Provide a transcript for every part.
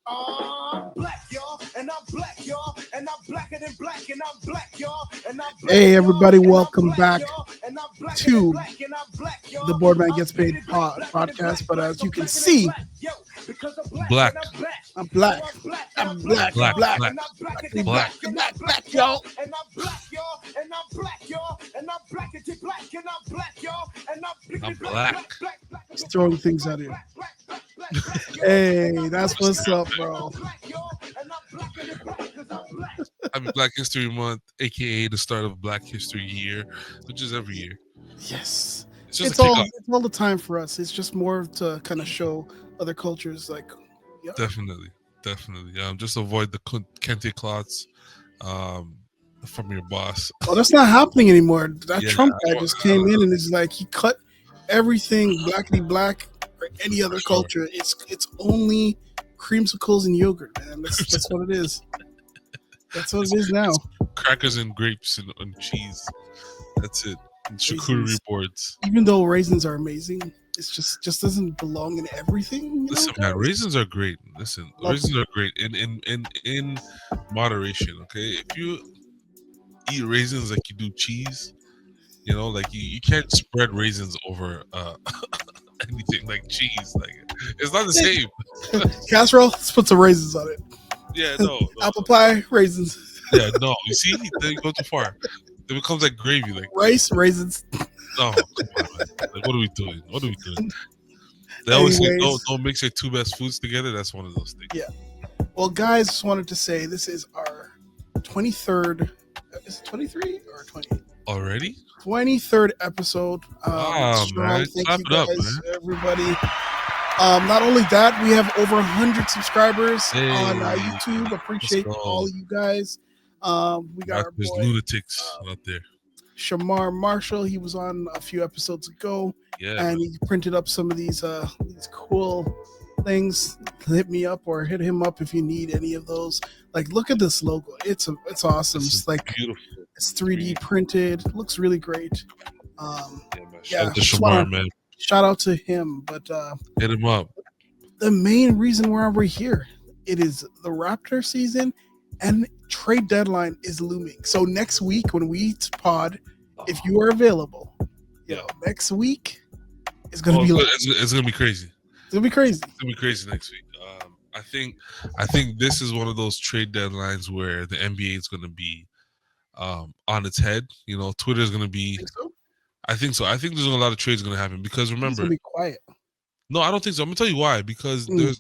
Black, y'all, and I'm black, y'all, and I'm blacker than black, and I'm black, y'all, and I'm black. Hey, everybody, y'all, welcome black, back y'all, and I'm blacker than to black, and I'm black, y'all. the Boardman I'm Gets Paid blacker than podcast. But as you can blacker than see, black, yo, because I'm black, Black. and I'm black. I'm black. So I'm black, and I'm black. Black, Black. black, and I'm blacker Black. than black, black, and I'm Black, y'all, y'all. and I'm black, y'all, and I'm black, y'all, and I'm blacker than black, and I'm black, y'all, and I'm I'm black. black. Just throwing things at you. Hey, that's what's up, bro. Happy Black History Month, aka the start of Black History Year, which is every year. Yes, It's just it's a all kickoff. it's all the time for us. It's just more to kind of show other cultures, like, yeah. Definitely. Just avoid the kente clots from your boss. Oh, that's not happening anymore. That Yeah, Trump guy I just don't came in know. and is like, he cut everything blackity black or any other Sure. culture. It's only creamsicles and yogurt, man. That's what it is. That's what it is now. Crackers and grapes and cheese. That's it. And charcuterie Raisins. boards. Even though raisins are amazing, it's just doesn't belong in everything. You Listen, know, man, guys? raisins are great. Listen, Love raisins are great in moderation. Okay, if you eat raisins like you do cheese, like you can't spread raisins over anything like cheese. Like it's not the same. Casserole. Let's put some raisins on it. Yeah, no. Apple pie, raisins. Yeah, no. You see, then you go too far. It becomes like gravy. Like Rice, raisins. no, come on, man. Like what are we doing? They always say Anyways. don't mix your two best foods together. That's one of those things. Yeah. Well, guys, just wanted to say this is our 23rd. Is it 23 or 20? Already? 23rd episode. Wow, Strong. man. Thank Clap you it up, guys, man. everybody. Not only that, we have over 100 subscribers on Hey, YouTube. Appreciate let's go. all of you guys. We got our There's boy lunatics out there. Shamar Marshall. He was on a few episodes ago, Yeah, and man. he printed up some of these cool things. Hit me up or hit him up if you need any of those. Like, look at this logo. It's awesome. This It's is like beautiful. it's 3D printed. Looks really great. Yeah, man. Yeah, Shout out to just Shamar, wanna- man. Shout out to him. But Hit him up. the main reason why we're here, it is the Raptor season and trade deadline is looming. So next week when we pod, if you are available, next week is gonna be like, it's gonna be crazy. it's gonna be crazy. It's gonna be crazy next week. I think this is one of those trade deadlines where the NBA is gonna be on its head. Twitter is gonna be. Think so? I think so. I think there's a lot of trades gonna happen because It's remember, gonna be quiet. no, I don't think so. I'm gonna tell you why. Because Mm.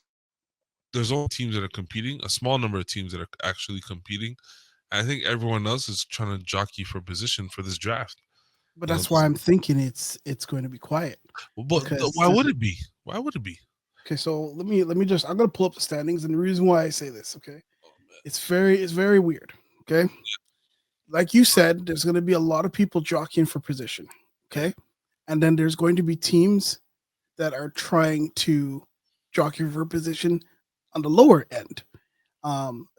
there's only teams that are competing, a small number of teams that are actually competing. And I think everyone else is trying to jockey for position for this draft. But that's why I'm thinking it's going to be quiet. But because why would it be? Why would it be? Okay, so let me just I'm gonna pull up the standings, and the reason why I say this, okay, it's very weird. Okay, like you said, there's gonna be a lot of people jockeying for position. Okay, and then there's going to be teams that are trying to jockey for position on the lower end.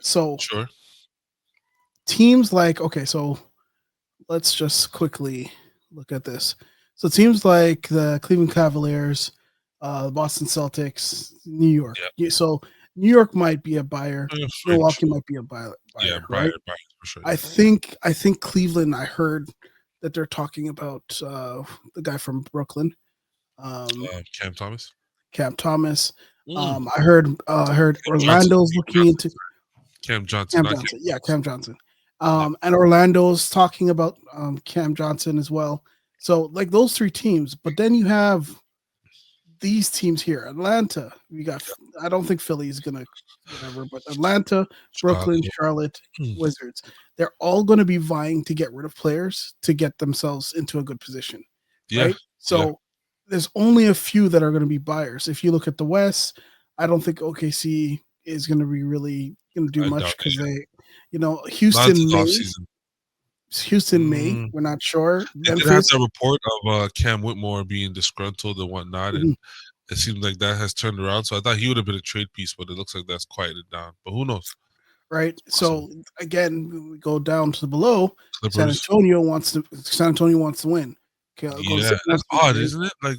So Sure. teams like, okay, so let's just quickly look at this. So teams like the Cleveland Cavaliers, Boston Celtics, New York. So New York might be a buyer. Milwaukee might be a buyer. Yeah, right? buyer for sure. I think Cleveland. I heard that they're talking about the guy from Brooklyn, Cam Thomas. I heard Orlando's looking into Cam Johnson. Cam Johnson. And Orlando's talking about Cam Johnson as well. So like those three teams, but then you have these teams here. Atlanta, I don't think Philly is gonna whatever, but Atlanta, Brooklyn, Charlotte, Wizards, they're all gonna be vying to get rid of players to get themselves into a good position. Yeah. Right? So there's only a few that are gonna be buyers. If you look at the West, I don't think OKC is gonna be really gonna do much because they Houston may. We're not sure. They did have that report of Cam Whitmore being disgruntled and whatnot, and it seems like that has turned around. So I thought he would have been a trade piece, but it looks like that's quieted down. But who knows? Right. So again, we go down to the below. Clippers. San Antonio wants to win. Golden Yeah, State that's wants to odd, trade. isn't it? Like,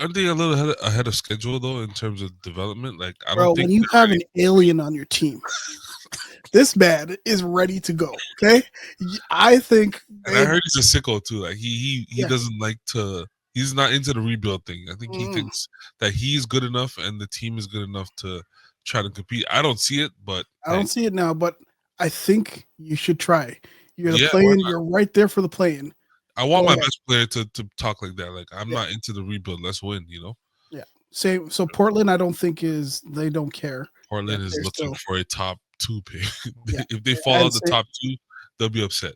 aren't they a little ahead of schedule though in terms of development? Like, I don't Bro, think when you they're have ready. an alien on your team, this man is ready to go. Okay, I think And I they. heard he's a sicko too. Like, he Yeah, doesn't like to. He's not into the rebuild thing. I think he mm, thinks that he's good enough and the team is good enough to try to compete. I don't see it, but I hey, don't see it now, but I think you should try. You're the yeah, why play-in. not? You're right there for the play-in. I want Go my ahead. best player to talk like that. Like, I'm Yeah, not into the rebuild. Let's win. You know, yeah. Same. So Portland, I don't think is they don't care yet. Portland is They're looking still for a top two pick. yeah, If they fall and out the top two, they'll be upset.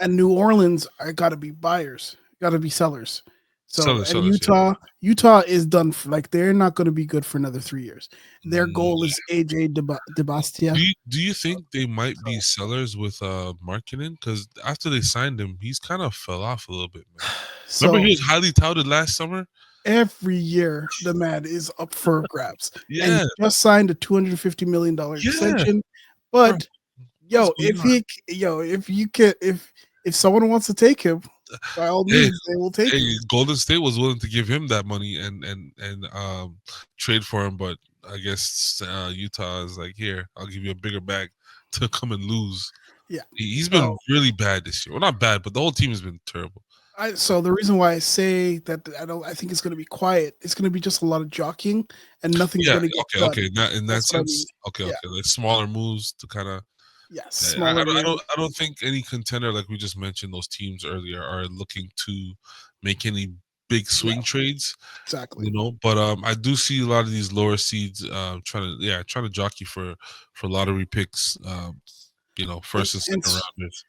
New Orleans I got to be buyers, got to be sellers. So Sellers, and sellers, yeah. Utah is done for, like they're not going to be good for another 3 years. Their Mm, goal is AJ Do Debastia. you think they might be So, sellers with Markkinen? Because after they signed him, he's kind of fell off a little bit, man. Remember he so was highly touted last summer? every year the man is up for grabs, and he Yeah, just signed a $250 million yeah, extension. bro. But What's yo, going on? if you can, if someone wants to take him, by all Hey, means, they will take hey, him. Golden State was willing to give him that money and trade for him, but I guess Utah is like, here, I'll give you a bigger bag to come and lose. Yeah. He's been So really bad this year. Well, not bad, but the whole team has been terrible. so the reason why I say that I think it's going to be quiet. It's going to be just a lot of jockeying, and nothing's Yeah, going to get okay, done. okay. In that That's what I mean. sense, okay, Yeah. okay. Like smaller moves to kind of. Yeah. I Smaller don't, I move. don't, I don't think any contender like we just mentioned those teams earlier are looking to make any big Yeah. swing trades, Exactly. you know. But I do see a lot of these lower seeds trying to jockey for lottery picks, you know, And first and second hence, rounders.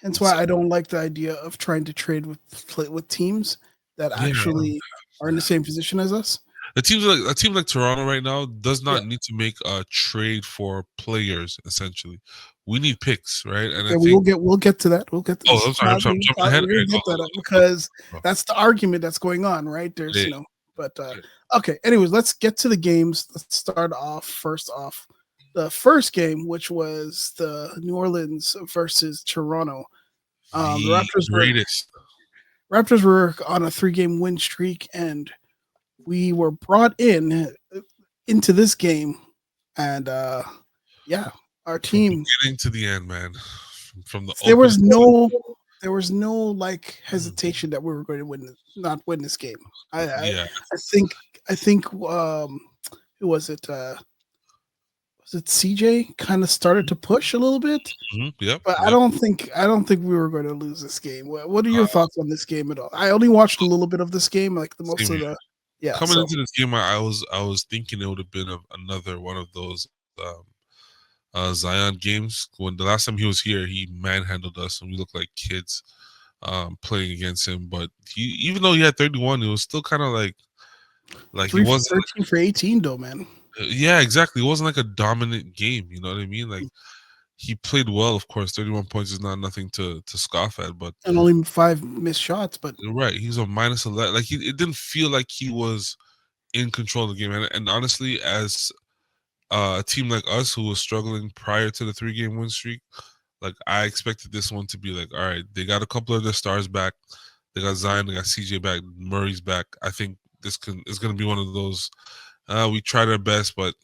hence It's why I don't like the idea of trying to trade with teams that yeah, actually are in the same position as us. a team like Toronto right now does Yeah. not need to make a trade for players. Essentially, we need picks, right? And I Okay, think. we'll get to that. We'll get to Oh, this. I'm sorry. I'm jumping ahead. We're All gonna right, get go, that go, go, because go, go. that's the argument that's going on, right? There's Yeah, but yeah. okay. Anyways, let's get to the games. Let's start off first off the first game, which was the New Orleans versus Toronto. The The greatest. Raptors were on a 3 game win streak, and we were brought into this game, and yeah, our From team beginning to the end, man. From the there opening. was no there was no like Mm, hesitation that we were going to not win this game. I I, yeah. I think who was it CJ kind of started to push a little bit, Yep. but Yep. I don't think we were going to lose this game. What are your Uh, thoughts on this game at all? I only watched a little bit of this game, like the same most of here. the yeah. Coming So into this game, I was thinking it would have been another one of those Zion games. When the last time he was here, he manhandled us, and we looked like kids playing against him. But even though he had 31, it was still kind of like he three for wasn't. 13 for 18 though, man, Yeah, exactly. It wasn't like a dominant game. You know what I mean? Like he played well, of course. 31 points is not nothing to scoff at, but and only 5 missed shots, but you're right. He's a minus 11. Like it didn't feel like he was in control of the game. And honestly, as a team like us who was struggling prior to the 3 game win streak, like I expected this one to be like, all right, they got a couple of their stars back. They got Zion, they got CJ back, Murray's back. I think this is going to be one of those. We tried our best, but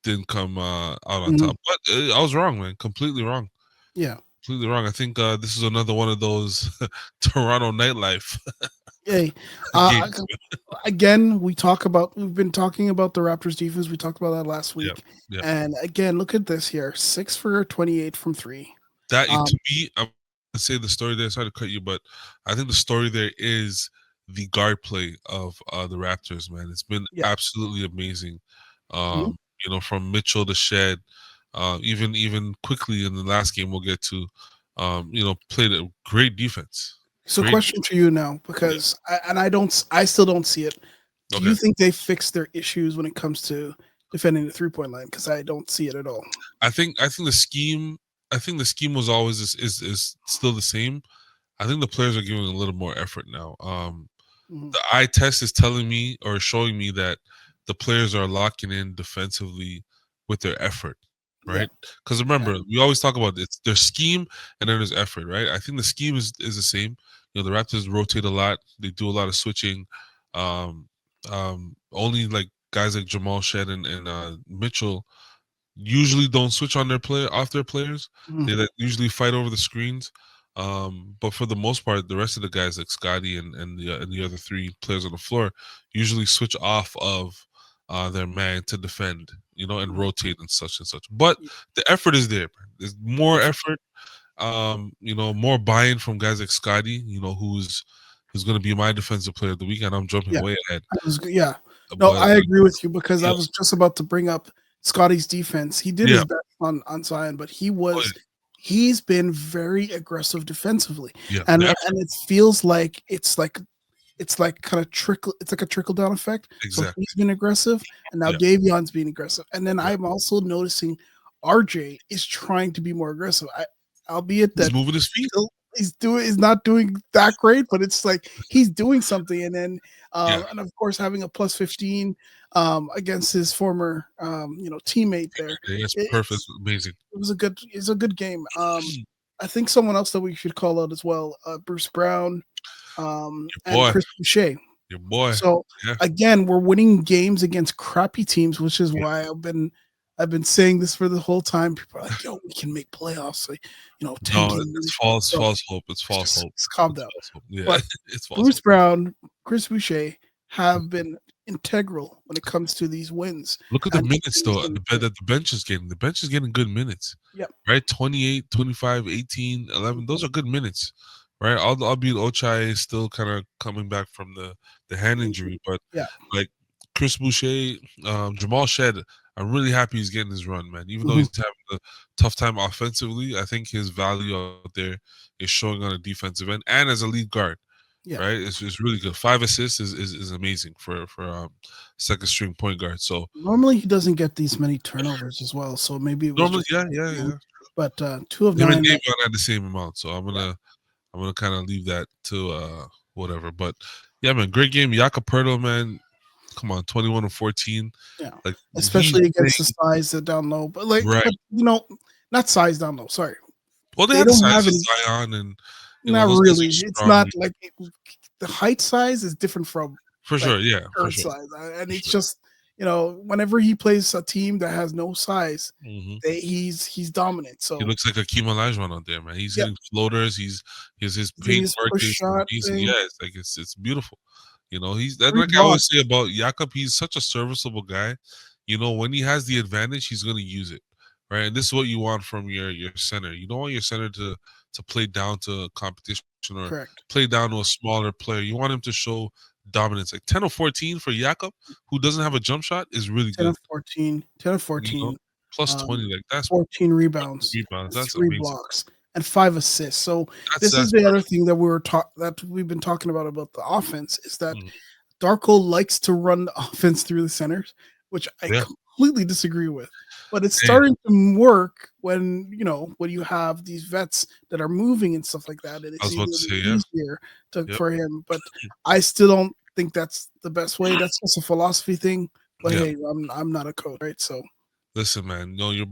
didn't come out on mhm, top. But I was wrong, man. Completely wrong. yeah. Completely wrong. I think this is another one of those Toronto nightlife Hey, games. again, we've been talking about the Raptors defense. We talked about that last Yep. week, Yep. and again, look at this here: 6 for 28 from three. That to Um, me, I'm gonna say the story there. Sorry to cut you, but I think the story there is the guard play of the Raptors. Man, it's been yeah, absolutely amazing. mhm. You know, from Mitchell to Shed, even quickly in the last game we'll get to, you know, played a great defense. So, Great. question for you now, Yeah. because I still don't see it. Do Okay. you think they fixed their issues when it comes to defending the 3 point line? Because I don't see it at all. I think the scheme. I think the scheme was always is still the same. I think the players are giving a little more effort now. Mhm. The eye test is telling me or showing me that the players are locking in defensively with their effort, Yeah, right? Because yeah, remember, we always talk about this. There's scheme and then there's effort, right? I think the scheme is the same. You know, the Raptors rotate a lot. They do a lot of switching. Um, only like guys like Jamal Shed and Mitchell usually don't switch on their player off their players. They Mhm. like usually fight over the screens. But for the most part, the rest of the guys like Scotty and the other three players on the floor usually switch off of their man to defend, you know, and Mhm. rotate and such and such. But the effort is there. Man. There's more Definitely. effort. You know, more buy-in from guys like Scotty, you know, who's going to be my defensive player of the week, and I'm jumping Yeah. way ahead. Yeah. No, But I agree with you because I yeah, was just about to bring up Scotty's defense. He did yeah, his best on Zion, but oh, he's been very aggressive defensively. yeah, And the effort, it feels like it's like kind of trickle it's like a trickle down effect. So exactly. he's been aggressive and now Yeah, Davion's being aggressive. And then yeah. I'm also noticing RJ is trying to be more aggressive. Albeit He's that moving his feet. he's not doing that great, but it's like he's doing something. And then Yeah, and of course having a plus 15 against his former teammate there. yeah, it's perfect, It's amazing. it's a good game. I think someone else that we should call out as well, Bruce Brown, Your and boy, Chris Boucher. your boy. So Yeah, again, we're winning games against crappy teams, which is yeah. why I've been saying this for the whole time. People are like, "Yo, we can make playoffs." Like, No, tanking. it's So false hope. It's false hope. just calm It's down. false hope. Yeah, But it's false Bruce hope. Brown, Chris Boucher have been integral when it comes to these wins Look at the and minutes keeping this though. game The bed clean. that the bench is getting. The bench is getting good minutes, Yep. right? 28, 25, 18, 11. Those are good minutes, right? Albeit Ochai is still kind of coming back from the hand injury, but Yeah. like Chris Boucher, Jamal Shed, I'm really happy he's getting his run, man. Even though Mhm. he's having a tough time offensively, I think his value out there is showing on a defensive end and as a lead guard, Yeah. right? It's really good. 5 assists is amazing for second string point guard. So Normally he doesn't get these many turnovers as well, so maybe it was normally, just yeah, that yeah, game. yeah. But 2 of Him and 9, Davion had the same amount, so yeah, I'm gonna kind of leave that to whatever. But yeah, man, great game. Jakob man, come on, 21 and 14. yeah. Like he's Especially against the playing size that down low. But right. not size down low, sorry. Well, they They had the don't size have of any. Zion, and you know Not those guys really. are It's strong not like the height size is different from for like sure. Yeah, for earth sure, size, and for it's sure. just whenever he plays a team that has no size, Hmm. he's dominant. He So looks like Akeem Olajuwon out there, man. He's yeah, hitting floaters. His he's doing paint his push marking is shot amazing. thing, Yeah, it's like it's beautiful. You know, he's that 3 like I always blocks. say about Jakob. He's such a serviceable guy. You know, when he has the advantage, he's going to use it, right? And this is what you want from your center. You don't want your center to play down to competition or Correct. play down to a smaller player. You want him to show dominance. Like 10 or 14 for Jakob, who doesn't have a jump shot, is really 10 good. of 14, 10 of You know, 14, plus um, 20, like that's 14 rebounds, rebounds. That's 3 amazing. blocks, and 5 assists. So this is That's the other perfect. thing that we've been talking about the offense is that Mhm. Darko likes to run the offense through the centers, which I Yeah. completely disagree with. But it's Hey, starting to work when you have these vets that are moving and stuff like that, and I it's was about to either say, yeah. easier Yep. for him. But I still don't think that's the best way. That's just a philosophy thing. But Yeah. hey, I'm not a coach, right? So Listen, man. No, you're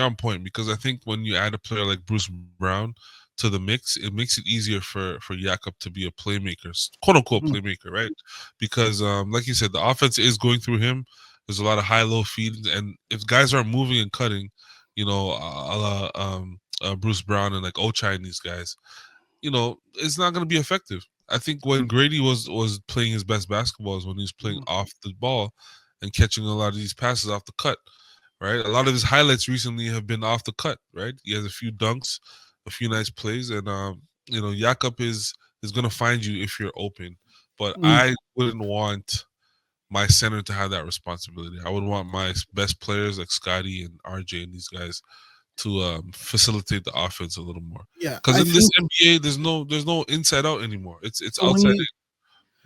on point because I think when you add a player like Bruce Brown to the mix, it makes it easier for Jakob to be a playmaker, quote unquote mhm, playmaker, right? Because like you said, the offense is going through him. There's a lot of high low feeds, and if guys aren't moving and cutting, a la Bruce Brown and like Ochai and these guys, it's not going to be effective. I think when Grady was playing his best basketball is when he was playing mhm, off the ball and catching a lot of these passes off the cut, right? A lot of his highlights recently have been off the cut, right? He has a few dunks, a few nice plays, and Jakob is going to find you if you're open. But mhm. I wouldn't want my center to have that responsibility. I would want my best players like Scotty and RJ and these guys to facilitate the offense a little more. Yeah, Because I in this think NBA, there's no inside out anymore. It's so. When outside you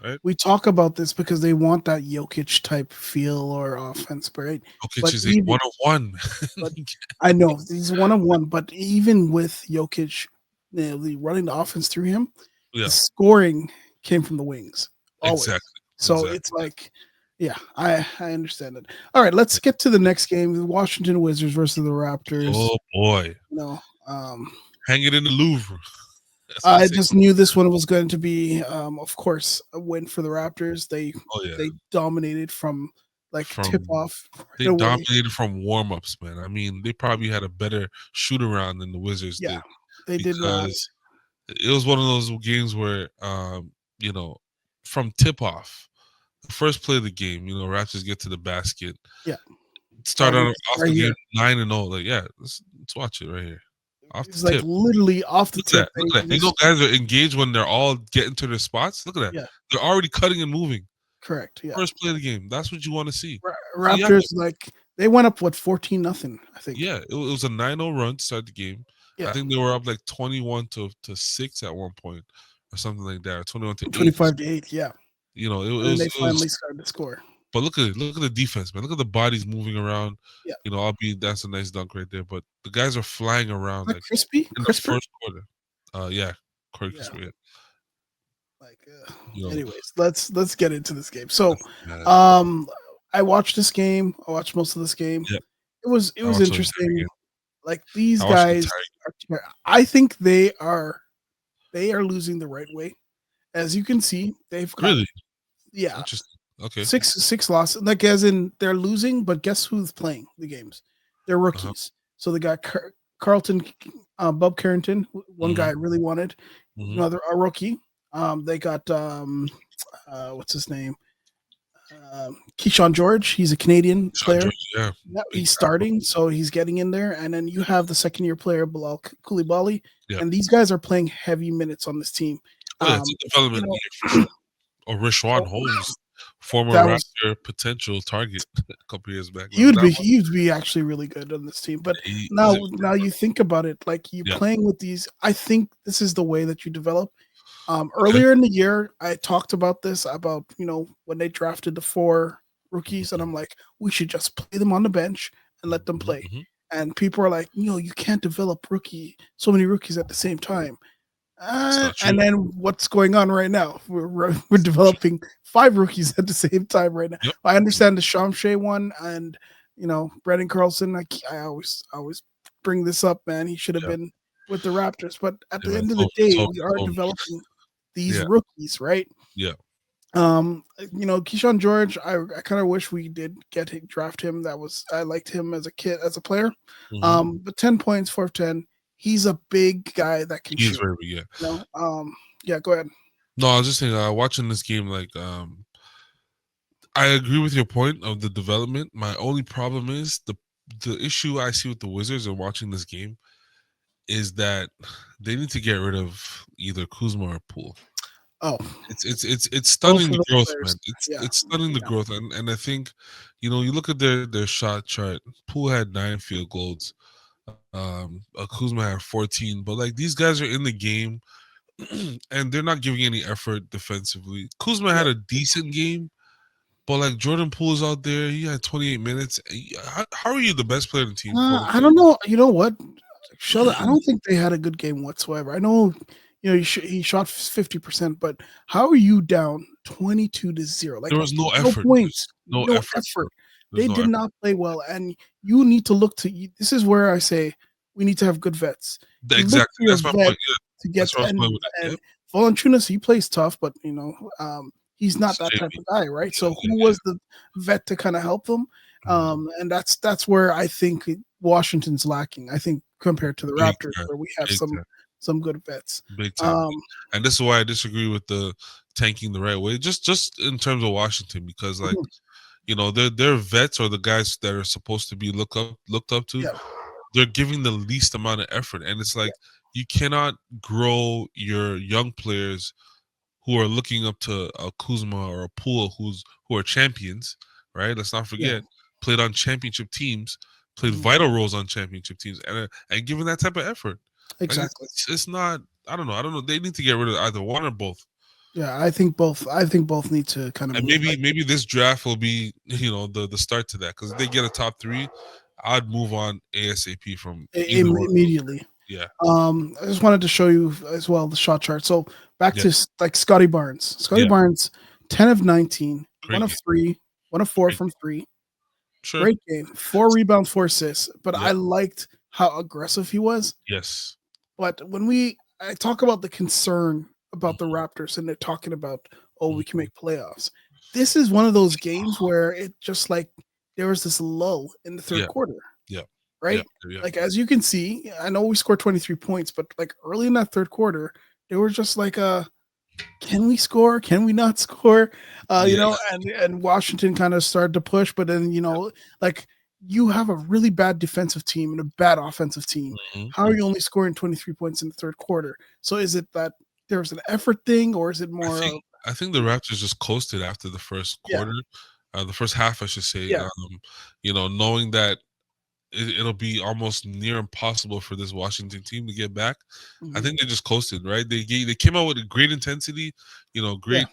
in, right? we talk about this because they want that Jokic type feel or offense, right? Jokic But is a even 101. but I know he's 1-on-1, but even with Jokic, running the offense through him, the Yeah, scoring came from the wings always. exactly, So exactly. it's like, yeah, I understand it. All right, let's get to the next game: the Washington Wizards versus the Raptors. Oh boy, You know, um, hang it in the Louvre. That's what I'm I saying. just knew this one was going to be, of course, a win for the Raptors. They Oh yeah, they dominated from like tip from off they right away. dominated from warm ups, man. I mean, they probably had a better shoot around than the Wizards Yeah, did they did not. because it was one of those games where, you know, from tip off, the first play of the game, Raptors get to the basket, Yeah, start and out it's off right the game here. 9-0. Like, yeah, let's watch it right here, off the It's like tip. literally off the Look at tip. that. They Look at that. just Guys are engaged when they're all getting to their spots. Look at that. yeah, They're already cutting and moving. correct. Yeah, First play of the game. That's what you want to see. So yeah, Raptors like they went up 14-0. I think. yeah, it was a 9-0 run to start the game. I Yeah, think they were up like 21 to 6 at one point or something like that, or 21 to 8. 25-8. Yeah, It and then was they it was finally started to score. but look at the defense, man. Look at the bodies moving around. Yeah, Albeit that's a nice dunk right there, but the guys are flying around like like crispy, in the crisper. first quarter. Yeah, Corey Yeah, Kispert, like. you know, Anyways, let's get into this game. So, man. um, I watched this game. I watched most of this game. Yeah, It I was watched the entire interesting. game. Like these I watched the guys, entire I think they are losing the right way. As you can see, they've got Really yeah interesting. Okay. six losses. Like as in they're losing, but guess who's playing the games? They're Uh-huh. rookies. So they got Carlton, Bob Carrington, one guy I Mhm. really wanted, Mhm. another a rookie. They got what's his name? Keyshawn George. He's a Canadian Sean player. George, yeah. Yep, Big he's tackle. starting, so he's getting in there. And then you have the second year player Bilal Koulibaly, Yeah. and these guys are playing heavy minutes on this team. Oh, yeah, it's a You development know, year for sure. Or Rashawn so Holmes, former that was Raptor potential target a couple years back. Remember that one? he would be actually really good on this team. But He's now you think about it, like you yeah. playing with these. I think this is the way that you develop. Okay. Earlier in the year, I talked about this about when they drafted the 4 rookies, and I'm like, we should just play them on the bench and let them Mhm, play. mhm. And people are like, you can't develop so many rookies at the same time. It's not true. And then what's going on right now? We're It's not true. developing 5 rookies at the same time right now. Yep. I understand the Shamshay one, and Brandon Carlson. I always bring this up, man. He should have Yeah. been with the Raptors, but at Yeah, the man. end of the It's day, over. we It's are over. developing these Yeah. rookies, right? Yeah. Keyshawn George, I kind of wish we did draft him. I liked him as a kid, as a player. Mhm. But 10 points, 4 of 10. He's a big guy that can He is shoot. very big, yeah. Yeah, go ahead. No, I was just saying, watching this game, like, I agree with your point of the development. My only problem is the issue I see with the Wizards and watching this game is that they need to get rid of either Kuzma or Poole. Oh, It's both stunning of the those growth, players. man. It's Yeah, it's stunning the yeah, growth, and I think, you look at their shot chart. Poole had 9 field goals. Kuzma had 14, but like these guys are in the game, and they're not giving any effort defensively. Kuzma yeah. had a decent game, but like Jordan Poole's out there, he had 28 minutes. How are you the best player in the team, quote I unquote? don't know. You know what? Sheldon, I don't think they had a good game whatsoever. I know, he shot 50%, but how are you down 22-0? There Like was no no effort. points, There's no no effort, bro. effort. There's They no did effort. not play well, and you need to look to. This is where I say we need to have good vets. You look Exactly. to your That's my vet point. Yeah, to that's get where I was going with it. Yep. and Valanciunas, he plays tough, but he's not It's that type JV. of guy, right? Yeah, So yeah, who was the vet to kind of help them? yeah. Mhm. And that's where I think Washington's lacking. I think compared to the Big Raptors, time. where we have Big time. some good vets. Big time. Um, And this is why I disagree with the tanking the right way. Just in terms of Washington, because like mhm, their vets or the guys that are supposed to be looked up to, yeah, they're giving the least amount of effort, and it's yeah, like you cannot grow your young players who are looking up to a Kuzma or a Poole who are champions, right? Let's not yeah, forget, played on championship teams, played mhm, vital roles on championship teams, and given that type of effort, like exactly. it's not. I don't know. I don't know. They need to get rid of either one or both. Yeah, I think both. I think both need to kind of And move. maybe this draft will be the start to that, because if they get a top 3, I'd move on ASAP from either one of those. Immediately. Yeah, I just wanted to show you as well the shot chart. So back yeah, to like Scotty Barnes. Scotty yeah. Barnes, 10 of 19, one Great of game. 3, 1 of 4 Great from game. 3. Sure. Great game. 4 rebounds, 4 assists. But Yep. I liked how aggressive he was. Yes. But I talk about the concern about the Raptors, and they're talking about, oh, we can make playoffs. This is one of those games where it just like there was this lull in the third Yeah, quarter, yeah, yeah, right? yeah. Like as you can see, I know we scored 23 points, but like early in that third quarter, there was just like a can we score? Can we not score? Yeah. And Washington kind of started to push, but then like you have a really bad defensive team and a bad offensive team. How are Mhm. you only scoring 23 points in the third quarter? So is it that there was an effort thing, or is it I more think of I think the Raptors just coasted after the first yeah, quarter, the first half, I should say. yeah, Knowing that it'll be almost near impossible for this Washington team to get back. I mhm, think they just coasted, right? They came out with a great intensity, yeah, great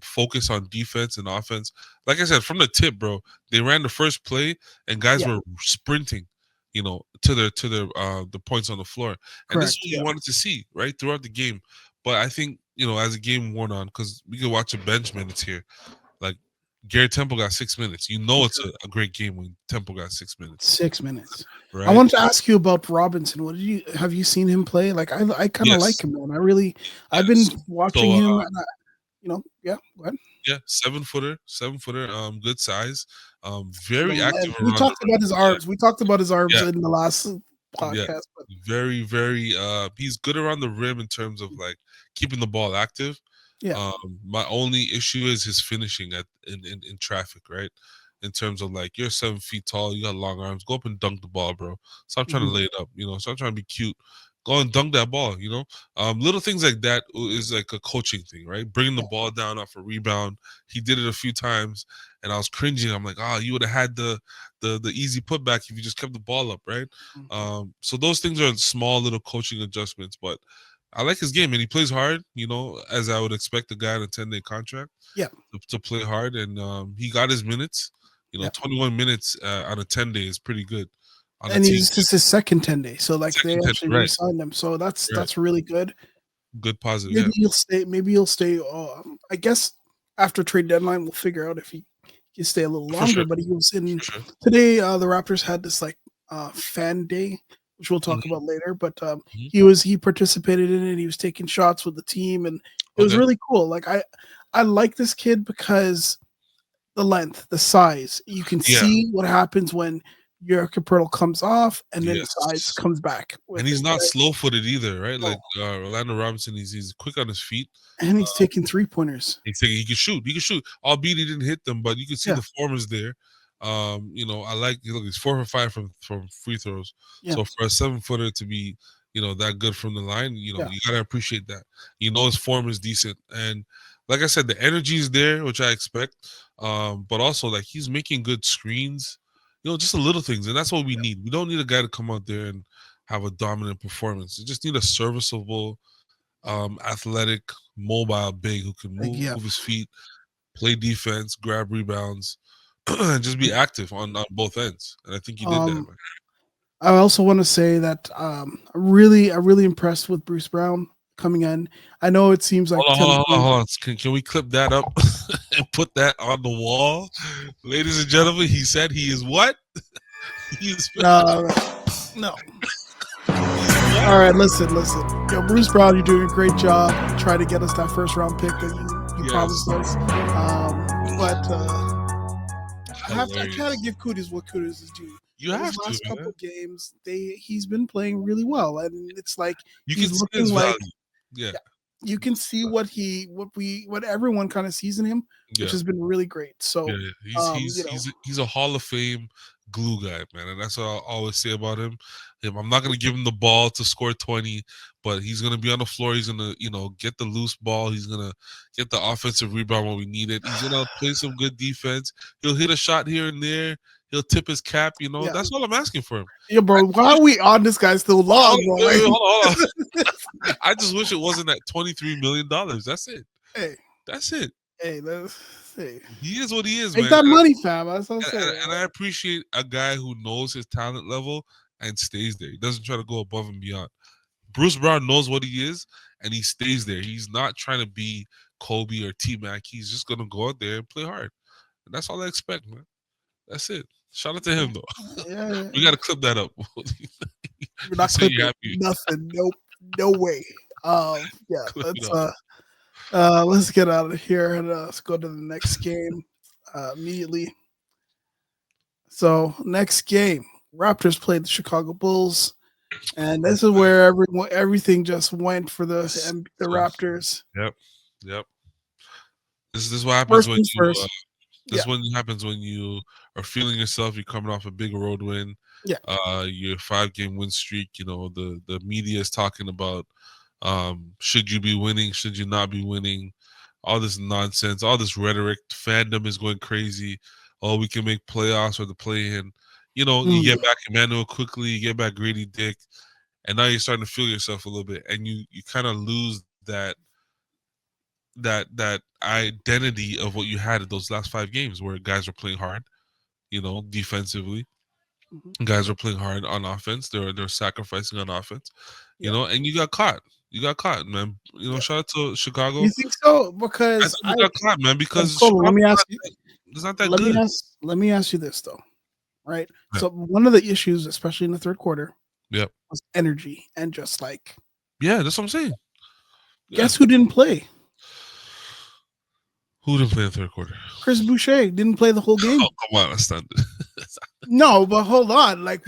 focus on defense and offense. Like I said, from the tip, bro, they ran the first play and guys yeah, were sprinting, to their the points on the floor, and this is correct, what yeah, you wanted to see, right, throughout the game. But I think as the game wore on, because we could watch the bench minutes here, like Gary Temple got 6 minutes. It's okay. a great game when Temple got 6 minutes, 6 minutes. I right? wanted to ask you about Robinson. What did you have you seen him play? Like I kind of like Yes, him, man. I've been yes. watching So, him. Yeah, go ahead. yeah, 7 footer, good size, The very active length. We around the talked about his rim. arms. We talked about his arms Yeah, in the last yeah, podcast, but very, very. He's good around the rim in terms of like keeping the ball active. yeah, My only issue is his finishing in traffic, right? In terms of like you're 7 feet tall, you got long arms. Go up and dunk the ball, bro. Stop trying to mhm, lay it up. Stop trying to be cute. Go and dunk that ball. Little things like that is like a coaching thing, right? Bringing the yeah, ball down off a rebound. He did it a few times, and I was cringing. I'm like, you would have had the easy putback if you just kept the ball up, right? mhm, So those things are small little coaching adjustments, but I like his game and he plays hard, as I would expect a guy on a 10-day contract yeah, to play hard. And he got his minutes. yeah. 21 minutes on a 10-day is pretty good on a And team. he's just his second 10 day, so like they Second 10, actually right, re-signed him. So that's right. that's really good. Good positive, Maybe yeah. he'll stay. Maybe he'll stay. I guess after trade deadline, we'll figure out if he can stay a little For sure, longer. But he was in for sure. today. The Raptors had this like fan day, which we'll talk Mhm, about later. But mhm. he participated in it. He was taking shots with the team, and it was Okay. really cool. Like I like this kid because the length, the size. You can Yeah, see what happens when your Capertle comes off, and then the size yes. comes back And with he's it. not Right? slow footed either, right? No, Like Orlando Robinson, he's quick on his feet. and Uh, he's taking 3 pointers. he can shoot. He can shoot. Albeit he didn't hit them, but you can see Yeah, the form is there. I like look, he's 4 for 5 from free throws. yeah, So for a 7 footer to be, that good from the line, yeah. you gotta appreciate that. His form is decent. And like I said, the energy is there, which I expect. But also like he's making good screens, just the little things, and that's what we need. We don't need a guy to come out there and have a dominant performance. You just need a serviceable, athletic, mobile big who can Like, move yeah. his feet, play defense, grab rebounds, and just be active on both ends. And I think he did that, Um, man. I also want to say that I'm really impressed with Bruce Brown coming in. I know it seems like Hold on, hold 10 on, hold on, points. hold on. Can we clip that up and put that on the wall? Ladies and gentlemen, he said he is what? He is, No, no. he is what? All right, listen. Yo, Bruce Brown, you're doing a great job trying to get us that first round pick that you Yes. promised us. But I kind of Hilarious. give kudos what kudos is due. You In his have to, last couple man. games, he's been playing really well, and it's like You can he's see looking his like value. Yeah. yeah, you can see what everyone kind of sees in him, which Yeah. has been really great. Yeah, So, yeah. He's um, he's you know, he's he's a Hall of Fame glue guy, man, and that's what I always say about him. I'm not gonna give him the ball to score 20, but he's gonna be on the floor. He's gonna, get the loose ball. He's gonna get the offensive rebound when we need it. He's gonna play some good defense. He'll hit a shot here and there. He'll tip his cap. yeah, That's all I'm asking for him. yeah, I bro. just Why wish, are we on this guy still hold long, on, bro? wait, Like, wait, hold on. I just wish it wasn't at $23 million. That's it. hey, That's it. hey, He is what he is, make man. that money, fam. That's what I'm and, saying. and, and I appreciate a guy who knows his talent level and stays there. He doesn't try to go above and beyond. Bruce Brown knows what he is, and he stays there. He's not trying to be Kobe or T Mac. He's just gonna go out there and play hard, and that's all I expect, man. That's it. Shout out to him though. Yeah, We gotta clip that up. we're You not say you're clipping happy. nothing. Nope, no way. Yeah, Clip it up. let's get out of here and let's go to the next game immediately. So next game, Raptors played the Chicago Bulls, and this is where everything just went for the So, Raptors. yep, yep. This is what happens First when things you. first. This Yeah, is what happens when you are feeling yourself. You're coming off a big road win. yeah. Your 5-game win streak. You know the media is talking about. Should you be winning? Should you not be winning? All this nonsense, all this rhetoric. Fandom is going crazy. Oh, we can make playoffs or the play-in. You know, you Mm. get back Emmanuel quickly. You get back Grady Dick, and now you're starting to feel yourself a little bit, and you kind of lose that identity of what you had in those last 5 games where guys were playing hard, defensively. Mhm. Guys were playing hard on offense. They're sacrificing on offense, Yeah, and you got caught. You got caught, man. yeah. Shout out to Chicago. You think so? I Because think you got caught, man, because hold on, let me Chicago's ask not you. it's not that good. Let me ask you this though, right? Yeah. So one of the issues, especially in the third quarter, Yep. was energy and just like Yeah, that's what I'm saying. Yeah. guess who didn't play? Who didn't play in the third quarter? Chris Boucher didn't play the whole game. Oh, come on, that's not. No, but hold on, like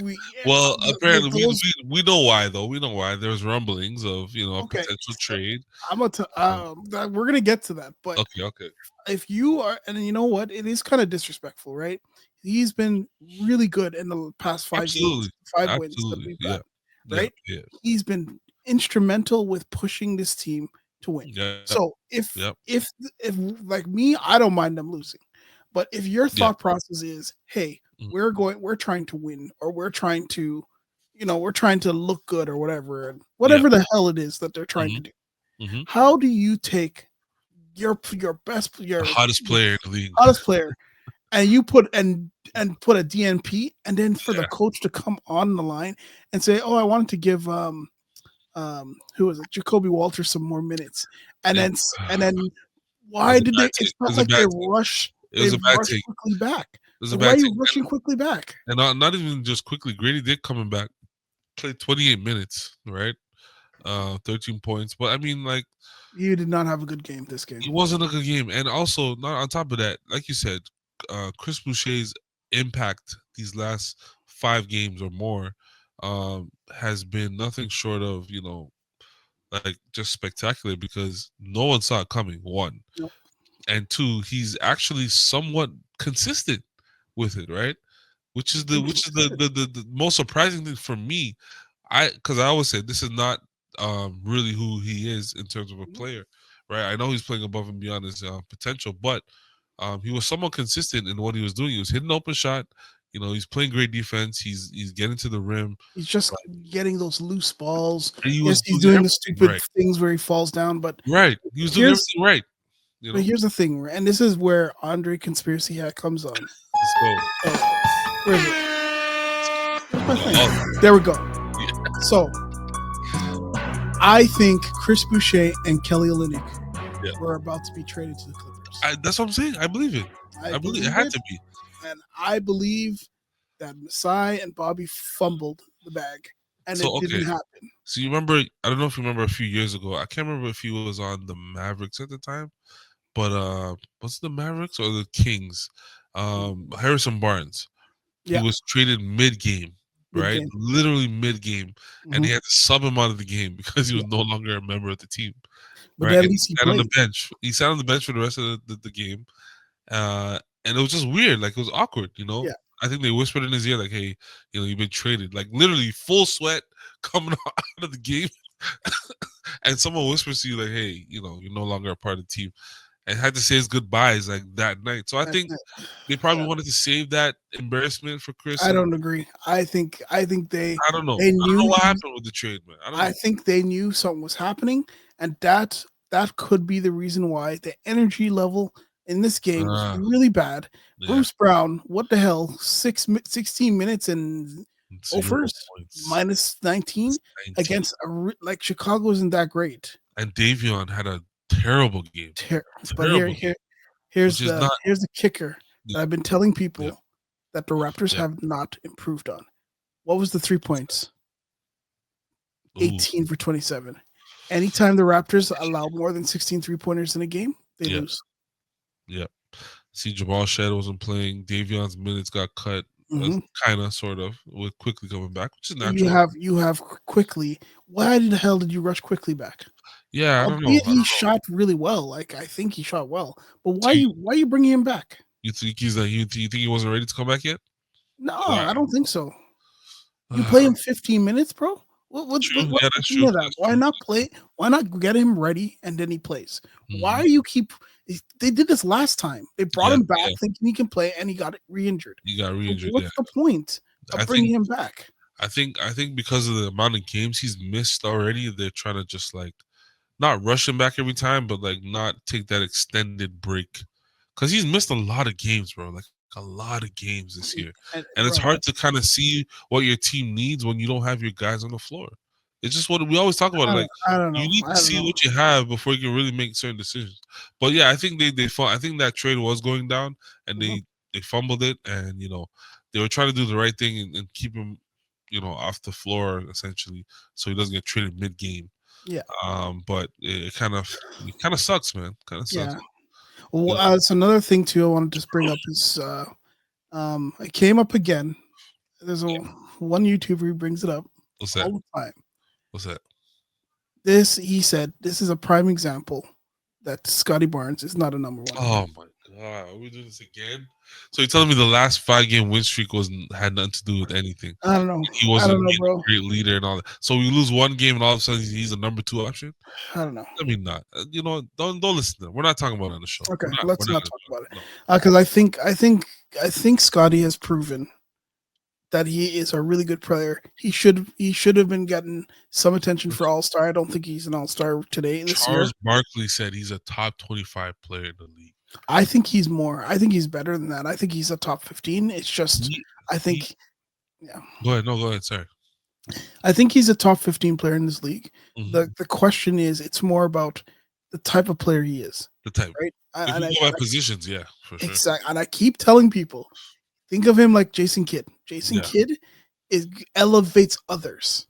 Well, apparently those, we know why though. We know why. There's rumblings of a okay. potential So trade. I'm gonna we're gonna get to that, but Okay. if you are, and you know what, it is kind of disrespectful, right? He's been really good in the past 5 games, Absolutely. 5 wins that Absolutely. we've Yeah. got, Yeah. right? Yeah. He's been instrumental with pushing this team to win. Yeah. So if Yep. if if like me, I don't mind them losing. But if your Yeah. thought process is, hey, Mhm. we're trying to win, or we're trying to, we're trying to look good or whatever, and Yeah. whatever the hell it is that they're trying to Mhm. do, Mhm. how do you take your best The hottest player in the league. hottest player and you put a DNP, and then for the Yeah. coach to come on the line and say, "Oh, I wanted to give who was it, Jacoby Walter, some more minutes," and It, then it was why a did bad they? take. It's It not was a like bad take. It they was a bad rush take. quickly back. It was a Like, why are bad you take. rushing quickly back? And not even just quickly. Grady Dick coming back, played 28 minutes, right? 13 points. But I mean, like, You did not have a good game this game. it wasn't a good game. And also, not on top of that, like you said, Chris Boucher's impact these last 5 games or more has been nothing short of, like just spectacular because no one saw it coming. One. Nope. And two, he's actually somewhat consistent with it, right? Which is the most surprising thing for me. Because I always say this is not really who he is in terms of a player, right? I know he's playing above and beyond his potential, but he was somewhat consistent in what he was doing. He was hitting an open shot. He's playing great defense. He's getting to the rim. He's just getting those loose balls. And he Yes, was he's doing doing the everything stupid right. things where he falls down, but Right. He was doing here's everything right. but here's the thing, and this is where Andre Conspiracy Hat comes on. Let's go. Where is it? Where's my thing? Oh, There we go. yeah. So I think Chris Boucher and Kelly Olynyk were about to be traded to the Clippers. That's what I'm saying. I believe it. I believe it had to be. And I believe that Masai and Bobby fumbled the bag, and So, it didn't okay. happen. So you remember? I don't know if you remember a few years ago. I can't remember if he was on the Mavericks at the time, but was it the Mavericks or the Kings? Harrison Barnes. He Yeah, was traded mid-game, right? mid-game. Literally mid-game, and Mhm. they had to sub him out of the game because he was no longer a member of the team, But right? at And least he sat on the played. bench. He sat on the bench for the rest of the game, and it was just weird. Like it was awkward. Yeah. I think they whispered in his ear, like, "Hey, you've been traded." Like literally full sweat coming out of the game, and someone whispers to you, like, "Hey, you're no longer a part of the team," and had to say his goodbyes like that night. So I think they probably wanted to save that embarrassment for Chris. I And don't agree. I think they I don't know. they I don't know knew what happened with the trade, man. I don't know. I think they knew something was happening, and that could be the reason why the energy level in this game was really bad. Yeah. Bruce Brown, what the hell? 16 minutes and 0 first points. minus 19 19. against like Chicago isn't that great. And Davion had a terrible game. But here's the kicker that I've been telling people that the Raptors have not improved on. What was the 3 points? Ooh, 18 for 27. Anytime the Raptors allow more than 16 3-pointers in a game, they yeah, lose. yeah. See, Jamal Shed wasn't playing. Davion's minutes got cut, Hmm. kind of, sort of, with quickly coming back, which is You natural. have quickly. Why the hell did you rush quickly back? Yeah, I don't know. Albeit I don't he know. shot really well. Like I think he shot well, but So why are you bringing him back? you think he's like you think he wasn't ready to come back yet? No, Why? I don't think so. You play Uh, him 15 minutes, bro. true. What's Yeah, the that's point true. of that? That's Why true. not play? Why not get him ready and then he plays? Why Hmm. are you keep? They did this last time. They brought Yeah, him back yeah. thinking he can play, and he got re-injured. He got So re-injured. Yeah, what's the point of I bringing think him back? I think because of the amount of games he's missed already, they're trying to just like not rush him back every time, but like not take that extended break because he's missed a lot of games, bro. Like a lot of games this year, And, and it's bro, hard to kind of see what your team needs when you don't have your guys on the floor. It's just what we always talk about. Like I don't you know. need I to don't see know. what you have before you can really make certain decisions. But yeah, I think they I think that trade was going down, and Mhm. they fumbled it, and they were trying to do the right thing and keep him off the floor essentially, so he doesn't get traded mid game. Yeah, But it kind of sucks, man. Kind of sucks. yeah. Well, You know, it's another thing too. I want to just bring up is it came up again. There's a one YouTuber who brings it up what's that? all the time. What's that? This he said this is a prime example that Scotty Barnes is not a number one. Oh my god, are we doing this again? So you're telling me the last 5 game win streak wasn't had nothing to do with anything? I don't know. He I wasn't don't know, being bro. a great leader and all that. So we lose one game and all of a sudden he's a number 2 option. I don't know. I mean, not. Don't listen to him. We're not talking about it on the show. Okay, We're let's not not gonna talk do about it. No. it because I think Scotty has proven that he is a really good player. He should have been getting some attention for All Star. I don't think he's an All Star today this year. Charles Barkley said he's a top 25 player in the league. I think he's more. I think he's better than that. I think he's a top 15. It's just He, I he, think yeah. go ahead. No, go ahead. Sorry. I think he's a top 15 player in this league. Hmm. The question is it's more about the type of player he is, The type. right? If And we I, go by positions, yeah, for sure. exactly. And I keep telling people, think of him like Jason Kidd. Jason Yeah. Kidd elevates others,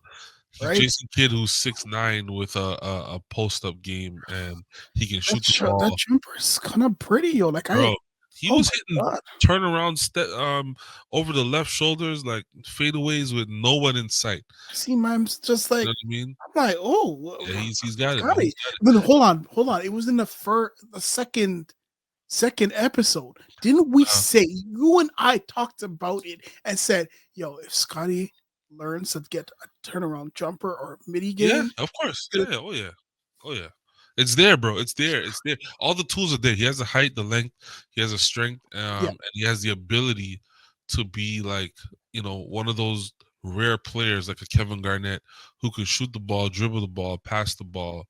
right? Jason Kidd, who's 6'9" with a post up game, and he can shoot the That ball, jumper is kind of pretty, yo. Like bro. He oh was my hitting god. turnaround over the left shoulders, like fadeaways with no one in sight. I see man's just You like know what I mean? I'm like, oh, Yeah, he's got it, man. Scotty. He's got it. But hold on. It was in the second episode. Didn't we say you and I talked about it and said, yo, if Scotty learns to get a turnaround jumper or a midi Yeah, game, of course. gonna- Yeah. Oh yeah. Oh yeah. It's there, bro. It's there. It's there. All the tools are there. He has the height, the length, he has the strength, yeah, and he has the ability to be like, one of those rare players like a Kevin Garnett who can shoot the ball, dribble the ball, pass the ball,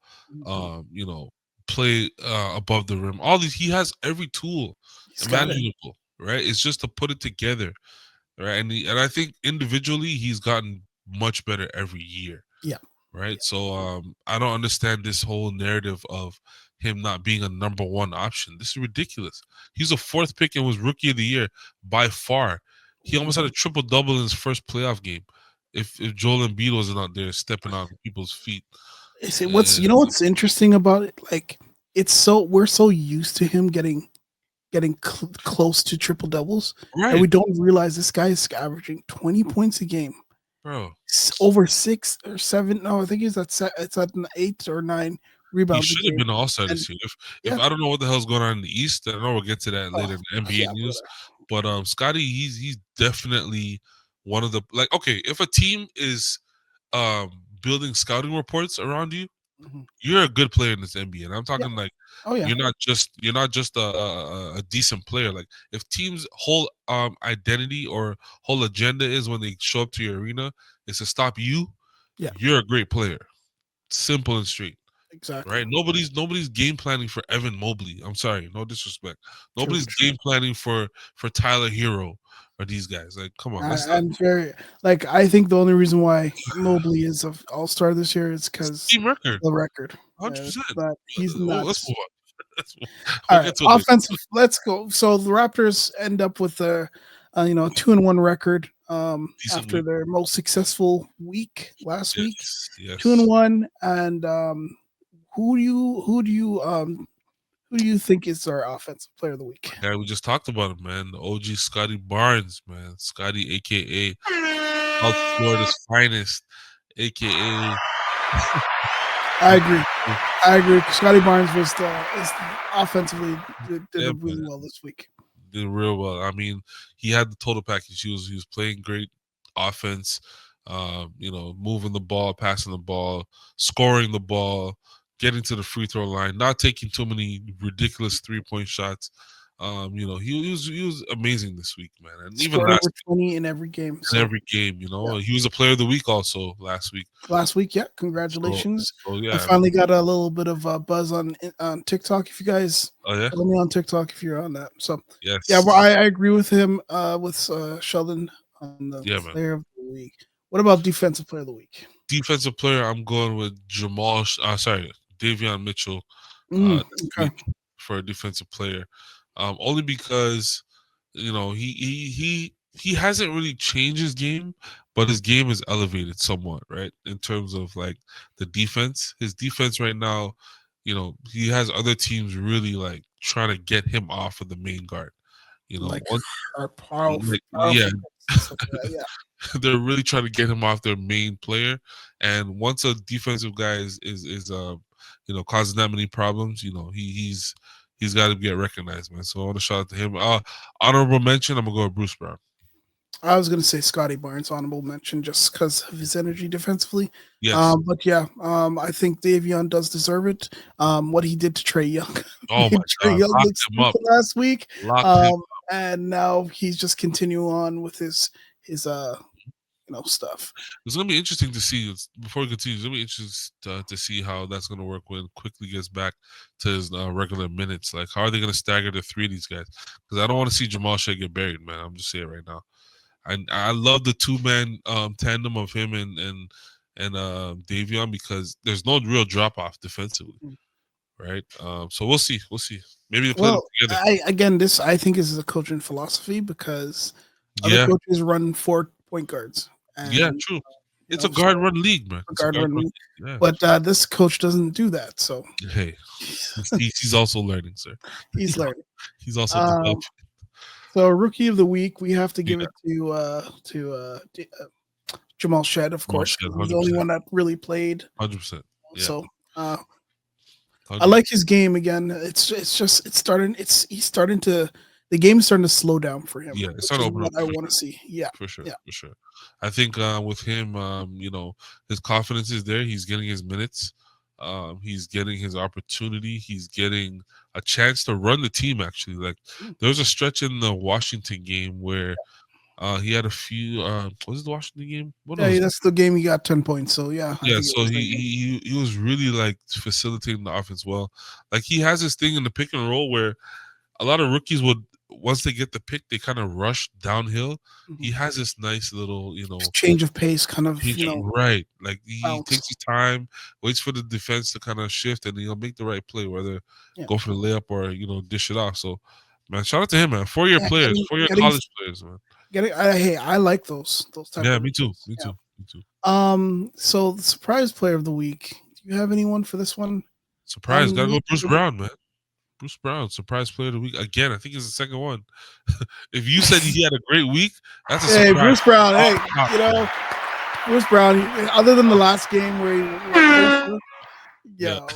play above the rim. All these, he has every tool he's got it. imaginable, right? It's just to put it together, right? And I think individually he's gotten much better every year, Yeah. right? So I don't understand this whole narrative of him not being a number one option. This is ridiculous. He's a 4th pick and was rookie of the year by far. He almost had a triple double in his first playoff game. If Joel Embiid wasn't out there stepping on people's feet, What's interesting about it? Like we're so used to him getting close to triple doubles, and right, we don't realize this guy is averaging 20 points a game, bro. over 6 or 7. No, I think it's at an 8 or 9 He rebounds a should have game. been All Star And this year. If yeah, I don't know what the hell's going on in the East, I know we'll get to that later in the NBA yeah, news. brother. But Scotty, he's definitely one of the okay. If a team is building scouting reports around you, Mhm. you're a good player in this NBA. And I'm Yeah. talking like Oh yeah, you're not just a decent player. Like if teams' whole identity or whole agenda is when they show up to your arena is to stop you, yeah, you're a great player. Simple and straight. exactly. Right? Nobody's game planning for Evan Mobley. I'm sorry, no disrespect. True, Nobody's true. game planning for Tyler Hero or these guys. Like, come on, let's not. I'm very like I think the only reason why Mobley is an All Star this year is because Team record, the record. 100%. That he's Well, not. let's move on. All We'll right, get to it later. offensive. Let's go. So the Raptors end up with a 2-1 record. Decent after week. their most successful week last week, Yes, two and yes. one. And who do you think is our offensive player of the week? Yeah, we just talked about him, man. The OG Scotty Barnes, man. Scotty, aka South Florida's finest, aka I agree. I agree. Scotty Barnes is offensively did yeah, really well this week. did real well. I mean, he had the total package. He was playing great offense. Moving the ball, passing the ball, scoring the ball, getting to the free throw line, not taking too many ridiculous 3-point shots. He was amazing this week, man, and even Scored over last 20 in every game. in So every game. yeah. He was a player of the week also last week. Last week, yeah, So, congratulations. so He yeah. finally got a little bit of buzz on TikTok. If you guys Oh yeah. follow me on TikTok, if you're on that. So yeah, Yes. well, I agree with him with Sheldon on the Yeah, man. player of the week. What about defensive player of the week? Defensive player, I'm going with Davion Mitchell this Okay, week for a defensive player. Only because he hasn't really changed his game, but his game is elevated somewhat, right? In terms of like the defense. His defense right now, he has other teams really like trying to get him off of the main guard. like One, our powerful, like yeah, powerful picks and stuff like that. Yeah, they're really trying to get him off their main player. And once a defensive guy is causing that many problems, he's got to get recognized, man. So I want to shout out to him. Honorable mention, I'm gonna go with Bruce Brown. I was gonna say Scotty Barnes, honorable mention, just because of his energy defensively. Yes. But yeah, I think Davion does deserve it. What he did to Trey Young Oh made my Trey God, Young locked look him up. stupid last week. Locked him. And now he's just continuing on with his stuff. It's gonna be interesting to see. Before we continue, it's gonna be interesting to see how that's gonna work when Quickly gets back to his regular minutes. Like, how are they gonna stagger the three of these guys? Because I don't want to see Jamal Shea get buried, man. I'm just saying right now. I love the two-man tandem of him and Davion, because there's no real drop off defensively, right? So we'll see. Maybe they play them Well, together. I think this is a coaching philosophy because other Yeah, coaches run 4 point guards. yeah, And true. you It's a know, so guard run league, man. It's a guard guard run run league. league. Yeah. But this coach doesn't do that, so Hey, he's also learning, sir. he's learning. He's also Um, developing. so rookie of the week, we have to give Yeah. it to Jamal Shed, of Jamal course. Shea, He's the only one that really played. 100%. Yeah. So I 100%. like his game again. It's starting. He's starting to the game's starting to slow down for him. Yeah, it's Which starting is to open up what I for want to see. Yeah, For sure, yeah. for sure. I think with him, his confidence is there. He's getting his minutes. He's getting his opportunity. He's getting a chance to run the team. Actually, like there was a stretch in the Washington game where he had a few. Was it the Washington game? What Yeah, was it? that's the game he got 10 points. So yeah, I Yeah, think it so was he, that game. he was really like facilitating the offense well. Like he has this thing in the pick and roll where a lot of rookies would, once they get the pick, they kind of rush downhill. He has this nice little, Change of pace, kind of, right. Like he bounce. takes his time, waits for the defense to kind of shift, and he'll make the right play, whether Yeah. go for the layup or dish it off. So, man, shout out to him, man. 4-year Yeah, players, getting- 4-year getting- college players, man. Hey, I like those type Yeah, of me too. rookies. Me Yeah. too. Me too. So the surprise player of the week. Do you have anyone for this one? Surprise, gotta go Bruce Brown, man. Bruce Brown, surprise player of the week again. I think it's the second one. If you said he had a great week, that's a Hey, surprise. Bruce Brown. Hey, Oh, Bruce Brown. Other than the last game where Yeah.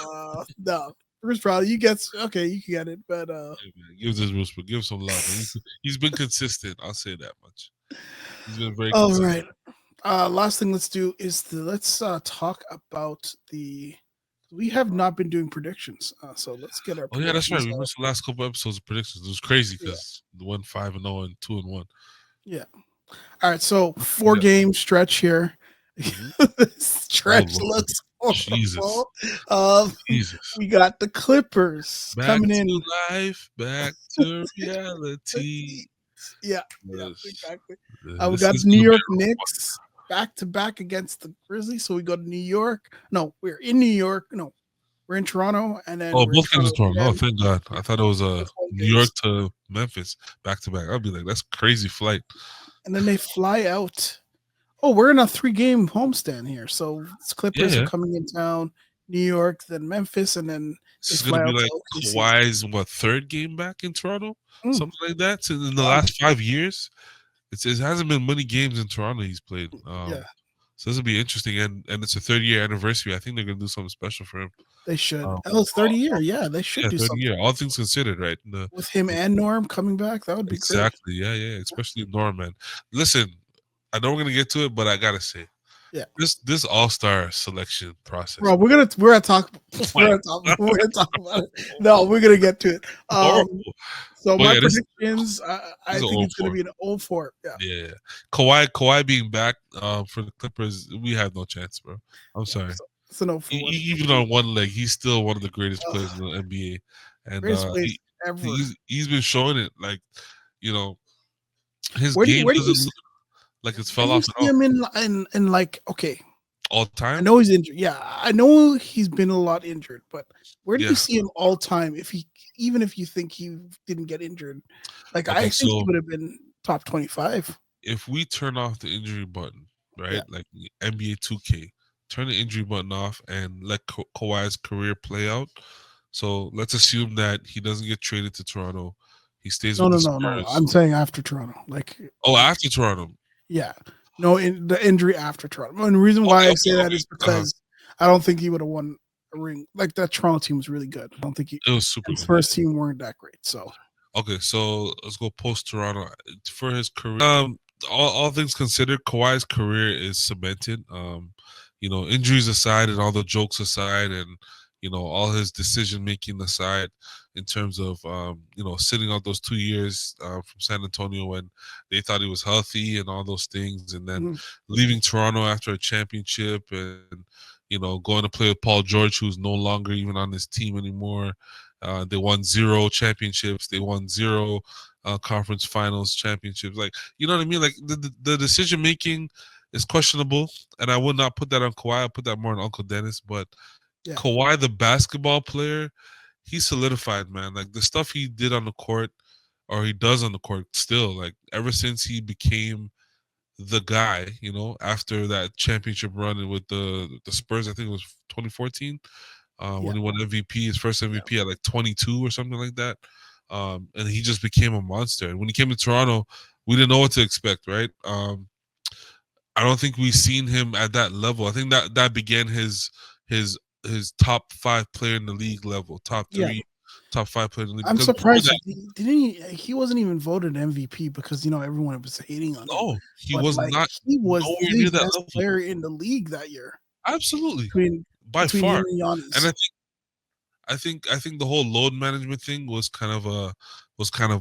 no, Bruce Brown. You can get it, but hey, man, give some love. He's been consistent. I'll say that much. He's been very all consistent. right. Last thing let's do is let's talk about we have not been doing predictions, so let's get our. Oh yeah, that's right. We predictions missed the last couple episodes of predictions. It was crazy because the 1-5-0 and 2-1. Yeah. All right. So 4-game stretch here. Stretch Oh, Lord. looks Jesus. horrible. Jesus. We got the Clippers Back coming to in. life, back to reality. Yeah, Yes. exactly. We This got is New gonna York be a rough Knicks back to back against the Grizzlies. So we go to New York. No, we're in New York. No, we're in Toronto, and then one. Oh, we're in both games in Toronto. Oh, again. thank God. I thought it was Both home New York games. to Memphis back to back. I'd be like, that's a crazy flight. and then they fly out. Oh, we're in a 3-game homestand here. So Yeah, Clippers are yeah. coming in town, New York, then Memphis, and then This they is gonna fly be out to like OKC. Kawhi's third game back in Toronto, Mm, something like that. So in the wow. last 5 years, it hasn't been many games in Toronto he's played. Yeah, So this will be interesting, and it's a 30-year anniversary. I think they're gonna do something special for him. they should. Um, Oh, it's all, 30 year. Yeah, they should yeah, do 30 something year. All things considered, right? with him and Norm coming back. That would be great. Exactly. Yeah, yeah. Especially Norman. Listen, I know we're gonna get to it, but I gotta say Yeah. this All-Star selection process. Bro, we're gonna talk My we're gonna talk about it. No, we're gonna get to it. horrible. So But my yeah, this predictions, is I an think old it's gonna four. be an 0-4. Yeah, Yeah, Kawhi being back for the Clippers, we have no chance, bro. I'm yeah. sorry. So it's an 0-4. Even on one leg, he's still one of the greatest players in the NBA, and Greatest place ever. he's been showing it. Like, you know, his Where do you game where do you doesn't look like it's where fell do you off at see all. him in like okay? All I time, know he's injured. Yeah, I know he's been a lot injured, but where do you yeah. see him all time? Even if you think he didn't get injured, like I Okay, think he so would have been top 25. if we turn off the injury button, Yeah, right, like NBA 2K, turn the injury button off and let Kawhi's career play out. So let's assume that he doesn't get traded to Toronto. He stays no, with no, the no, no. Spurs. I'm saying after Toronto, Oh, like after Toronto. yeah, no, in the injury after Toronto. And the reason why Okay, I okay, say that okay. is because I don't think he would have won a ring. Like that Toronto team was really good. I don't think It was super his good. Yeah. first team weren't that great. So Okay, so let's go post Toronto for his career. All things considered, Kawhi's career is cemented. Injuries aside and all the jokes aside, and all his decision making aside, in terms of sitting out those 2 years from San Antonio when they thought he was healthy and all those things, and then mhm, leaving Toronto after a championship, and going to play with Paul George, who's no longer even on his team anymore. They won 0 championships. They won 0 conference finals championships. Like, you know what I mean? Like the decision making is questionable, and I would not put that on Kawhi. I put that more on Uncle Dennis. But yeah, Kawhi, the basketball player, he solidified, man. Like the stuff he did on the court, or he does on the court, still like ever since he became the guy, after that championship run with the Spurs. I think it was 2014 yeah, when he won MVP, his first yeah, MVP at like 22 or something like that. And he just became a monster. And when he came to Toronto, we didn't know what to expect, right? I don't think we've seen him at that level. I think that began his his top 5 player in the league level, top yeah. 3, top 5 player in the league. I'm Because before surprised that, didn't he wasn't even voted MVP because everyone was hating on him. no, he But was like not he was nowhere the near that best level. player in the league that year Absolutely, between by between far. him and And Giannis. I think the whole load management thing was kind of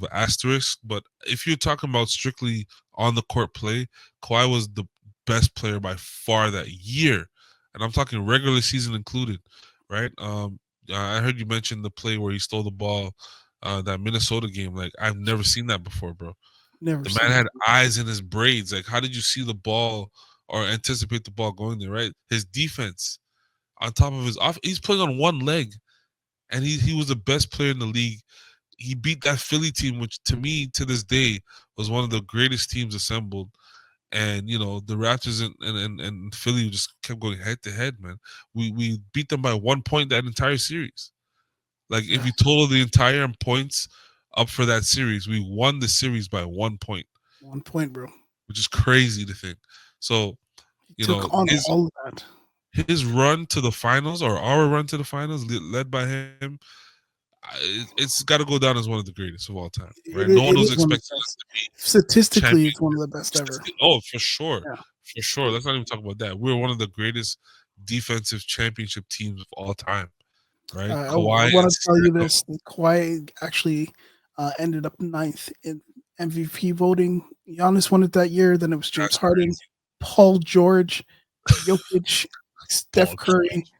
an asterisk. But if you're talking about strictly on the court play, Kawhi was the best player by far that year, and I'm talking regular season included, right? I heard you mention the play where he stole the ball, that Minnesota game. Like, I've never seen that before, bro. Never The man seen had it. eyes in his braids. Like, how did you see the ball or anticipate the ball going there? Right, his defense on top of his off, he's playing on one leg, and he was the best player in the league. He beat that Philly team, which to me to this day was one of the greatest teams assembled. And the Raptors and Philly just kept going head to head, man. We beat them by 1 point that entire series. Like, if Yeah, you total the entire points up for that series, we won the series by 1 point, 1 point, bro. which is crazy to think. So He you know took on his all of that. his run to the finals, or our run to the finals, led by him, it's got to go down as one of the greatest of all time, right? No one It was is one of expecting the us best. to be Statistically, champion. it's one of the best ever. Oh, for sure, Yeah. for sure. Let's not even talk about that. We're one of the greatest defensive championship teams of all time, right? I Kawhi want and to tell you Steph. this: that Kawhi actually ended up ninth in MVP voting. Giannis won it that year. Then it was James That's Harden, crazy. Paul George, Jokic, Steph Paul Curry, George.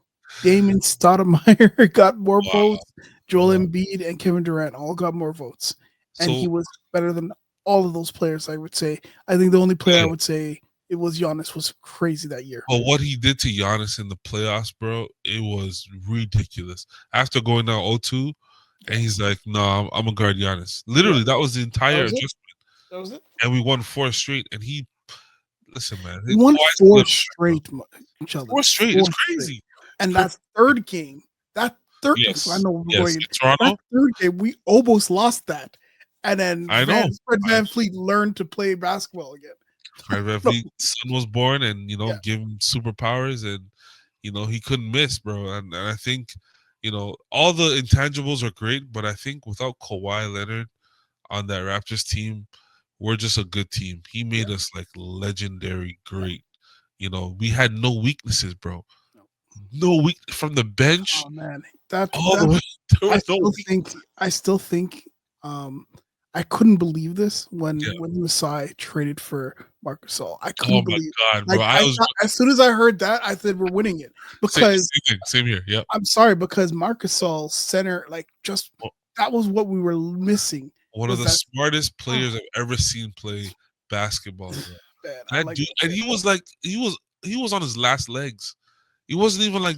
Damon Stoudemire got more Wow. votes. Joel Wow. Embiid and Kevin Durant all got more votes, and he So was better than all of those players. I would say. I think the only player I yeah, would say it was Giannis was crazy that year. but what he did to Giannis in the playoffs, bro, it was ridiculous. After going down 0-2, Yeah, and he's like, "No, I'm gonna guard Giannis." yeah, Literally, that was the that entire was it. adjustment. That was it. and we won 4 straight. And he, listen, man, We won Kawhi's 4 good, straight, Sheldon. 4 straight. It's crazy. And that third game, I Yes, know we're yes. going. In Toronto, That third game, we almost lost that. And then I know. Fred VanVleet learned to play basketball again. Fred VanVleet's son was born, and Yeah. give him superpowers, and he couldn't miss, bro. And I think, all the intangibles are great, but I think without Kawhi Leonard on that Raptors team, we're just a good team. He made us like legendary great. We had no weaknesses, bro. No weak from the bench. Oh man, All the way. There was no I still think I couldn't believe this when Yeah. Masai traded for Marc Gasol. I Oh couldn't my believe. god, bro! Like, as soon as I heard that, I said we're winning it because same here. Yeah, I'm sorry, because Marc Gasol center, like, just that was what we were missing. one of the smartest players I've ever seen play basketball. Bro. Man, That dude, and he was on his last legs. He wasn't even like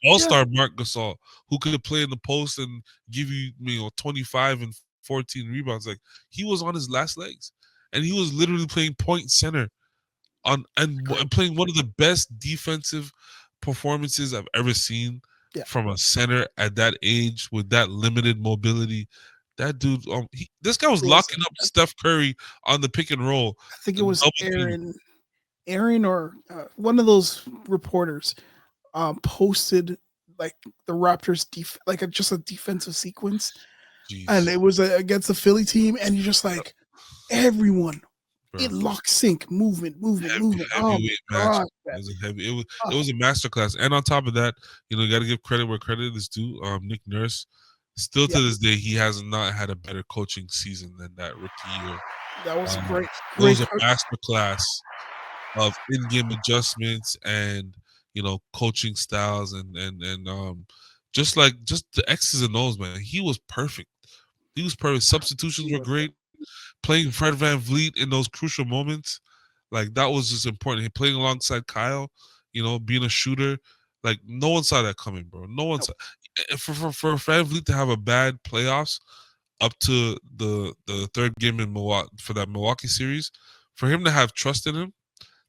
all-star Marc Gasol, who could play in the post and give you 25 and 14 rebounds. Like, he was on his last legs, and he was literally playing point center and playing one of the best defensive performances I've ever seen from a center at that age with that limited mobility. That dude, this guy was locking up Steph Curry on the pick and roll. I think it was Aaron or one of those reporters posted like the Raptors just a defensive sequence. Jeez. And it was against the Philly team, and you're just like, everyone, it lock sync, movement. Oh my god, it was a masterclass. And on top of that, you got to give credit where credit is due. Nick Nurse, still to this day, he has not had a better coaching season than that rookie year. That was great. It was a masterclass of in-game adjustments and coaching styles and just the X's and O's, man. He was perfect. Substitutions were great. Playing Fred VanVleet in those crucial moments, like, that was just important. Playing alongside Kyle, being a shooter, like, no one saw that coming, bro. No one saw. For VanVleet to have a bad playoffs up to the third game in Milwaukee for that Milwaukee series, for him to have trust in him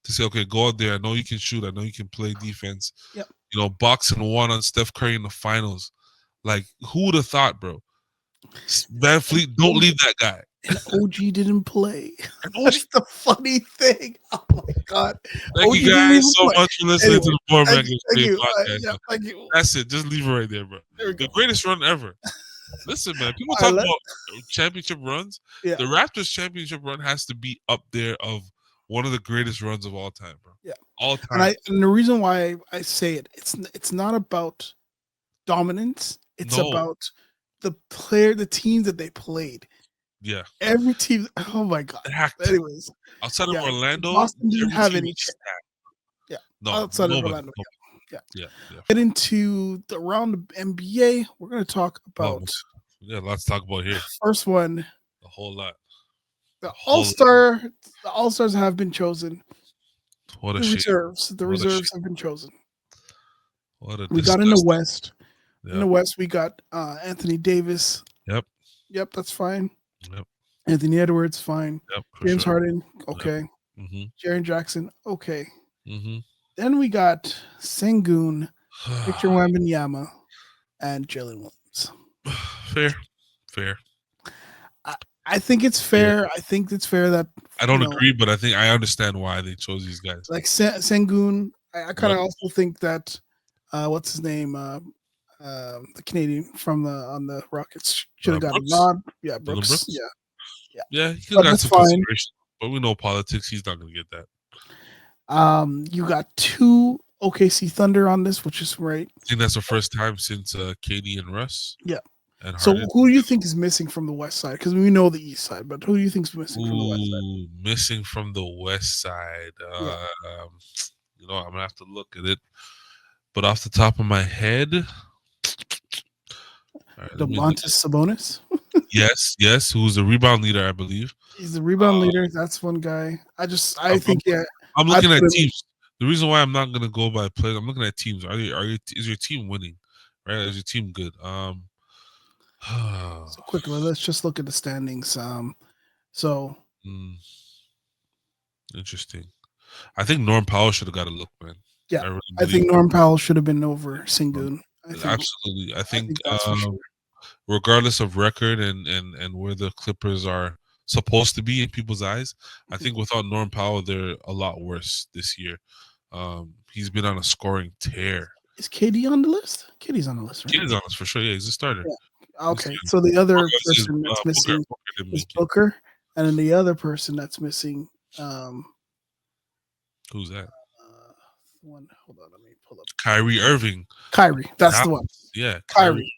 to say, okay, go out there. I know you can shoot. I know you can play defense. Yep. Boxing one on Steph Curry in the finals. Like, who would have thought, bro? VanVleet, don't leave that guy. And OG didn't play. That's the funny thing. Oh my god! Thank you guys so much for listening to the Board Rankings podcast. Thank you. That's it. Just leave it right there, bro. The greatest run ever. Listen, man. People talk about championship runs. Yeah. The Raptors championship run has to be up there of one of the greatest runs of all time, bro. Yeah, all time. And the reason why I say it's not about dominance. It's about the teams that they played. Yeah, every team. Oh my god. Anyways, outside of Orlando, Boston didn't have any. Yeah, no, outside of Orlando. Yeah. Get into the round of NBA. We're going to talk about. Lots to talk about here. First one. A whole lot. The All-Stars have been chosen. What a The reserves have been chosen. We got in the West. Yep. In the West, we got Anthony Davis. Yep, that's fine. Yep. Anthony Edwards, fine. Yep, James Harden, okay. Yep. Mm-hmm. Jaren Jackson, okay. Mm-hmm. Then we got Sengun, Victor Wembanyama, and Jalen Williams. Fair. I think it's fair. Yeah. I think it's fair that I don't agree, but I think I understand why they chose these guys. Like Sengun, I kind of also think that what's his name? The Canadian from on the Rockets should have got a nod. Yeah, Brooks. Yeah. He got some consideration, but we know politics. He's not going to get that. You got 2 OKC Thunder on this, which is great. I think that's the first time since KD and Russ. Yeah. And so, who do you think is missing from the West side? Because we know the East side, but who do you think is missing from the West side? Missing from the West side. I'm gonna have to look at it, but off the top of my head. Domantas Sabonis. yes, who's the rebound leader, I believe. He's the rebound leader. That's one guy. I think I'm looking at teams. The reason why I'm not gonna go by players, I'm looking at teams. Is your team winning? Right? Is your team good? So quickly, let's just look at the standings. So Mm, interesting. I think Norm Powell should have got a look, man. Yeah, I really I believe. think Norm Powell should have been over Um, Sengun. absolutely. I I think think that's for sure. regardless of record and where the Clippers are supposed to be in people's eyes, I Mhm. think without Norm Powell, they're a lot worse this year. He's been on a scoring tear. Is KD on the list? KD's on the list, right? Kid is on us for sure. Yeah, he's a starter. Yeah. He's Okay. So the other is person that's Booker. missing Booker didn't is make it. Booker, and then the other person that's missing, um, Who's that? one. Hold on, let me pull up. Kyrie Irving. Kyrie. That's the one. Dallas. Yeah, Kyrie Kyrie.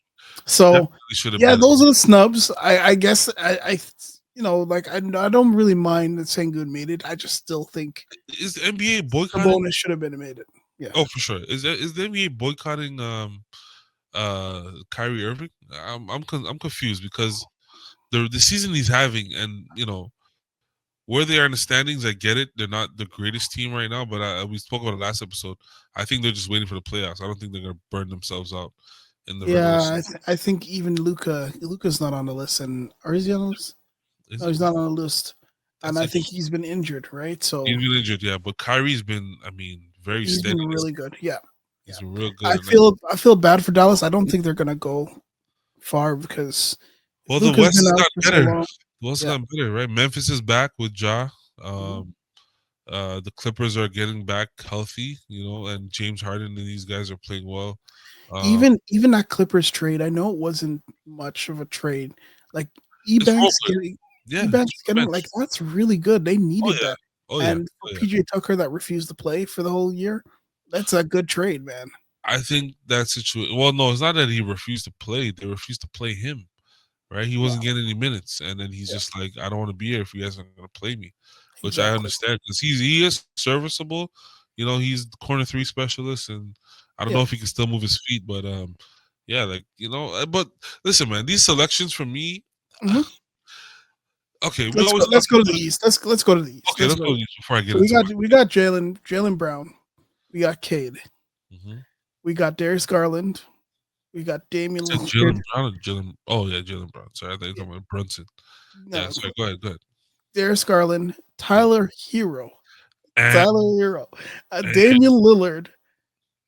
So definitely should have yeah, been. those are the snubs. I guess like I don't really mind that Sengun made it. I just still think Is the NBA boycotting? Sabonis should have been made it. Yeah. Oh, for sure. Is the NBA boycotting Kyrie Irving? I'm confused because the season he's having, and where they are in the standings, I get it. They're not the greatest team right now, but we spoke about it last episode. I think they're just waiting for the playoffs. I don't think they're gonna burn themselves out in the regular Yeah, season. I think even Luca's not on the list, or is he on the list? Is No, he? he's not on the list, and That's I think interesting. he's been injured, right? So He's been injured, yeah, but Kyrie's been, very he's steady. been really good. Yeah, He's yeah. been real I good. And feel bad for Dallas. I don't think they're gonna go far because well, the Luca's West been has out gotten for so better. long. The West has Yeah. gotten better, right? Memphis is back with Ja. Mhm. The Clippers are getting back healthy, and James Harden and these guys are playing well. Um, Even that Clippers trade, I know it wasn't much of a trade. Like it's real Eubanks good. getting Yeah, it's Eubanks getting bench. like that's really good. They Oh needed yeah. that. Oh yeah. And for Oh yeah. PJ Tucker that refused to play for the whole year, that's a good trade, man. I think that situation. Well, no, it's not that he refused to play. They refused to play him. Right? He Yeah, wasn't getting any minutes, and then he's yeah, just like, "I don't want to be here if you guys aren't going to play me," which I exactly. understand because he is serviceable. He's the corner three specialist, and I don't Yeah. know if he can still move his feet, but yeah, like but listen, man, these selections for me, Mhm. okay, we Let's always go. talk Let's go to the about. East. Let's go to the East. Okay, Let's let's go. go to these before I get So into we got Jalen Brown. We got Cade. my. We got Darius Garland. We got Damian Said Lillard. Jalen Brown or Jalen? Oh yeah, Jalen Brown. Sorry, I thought you were Yeah, talking about Brunson. Yeah, no, sorry. Go ahead. Go ahead. Darius Garland, Mm. Tyler Hero, Eh, Tyler Hero, eh, Damian Lillard,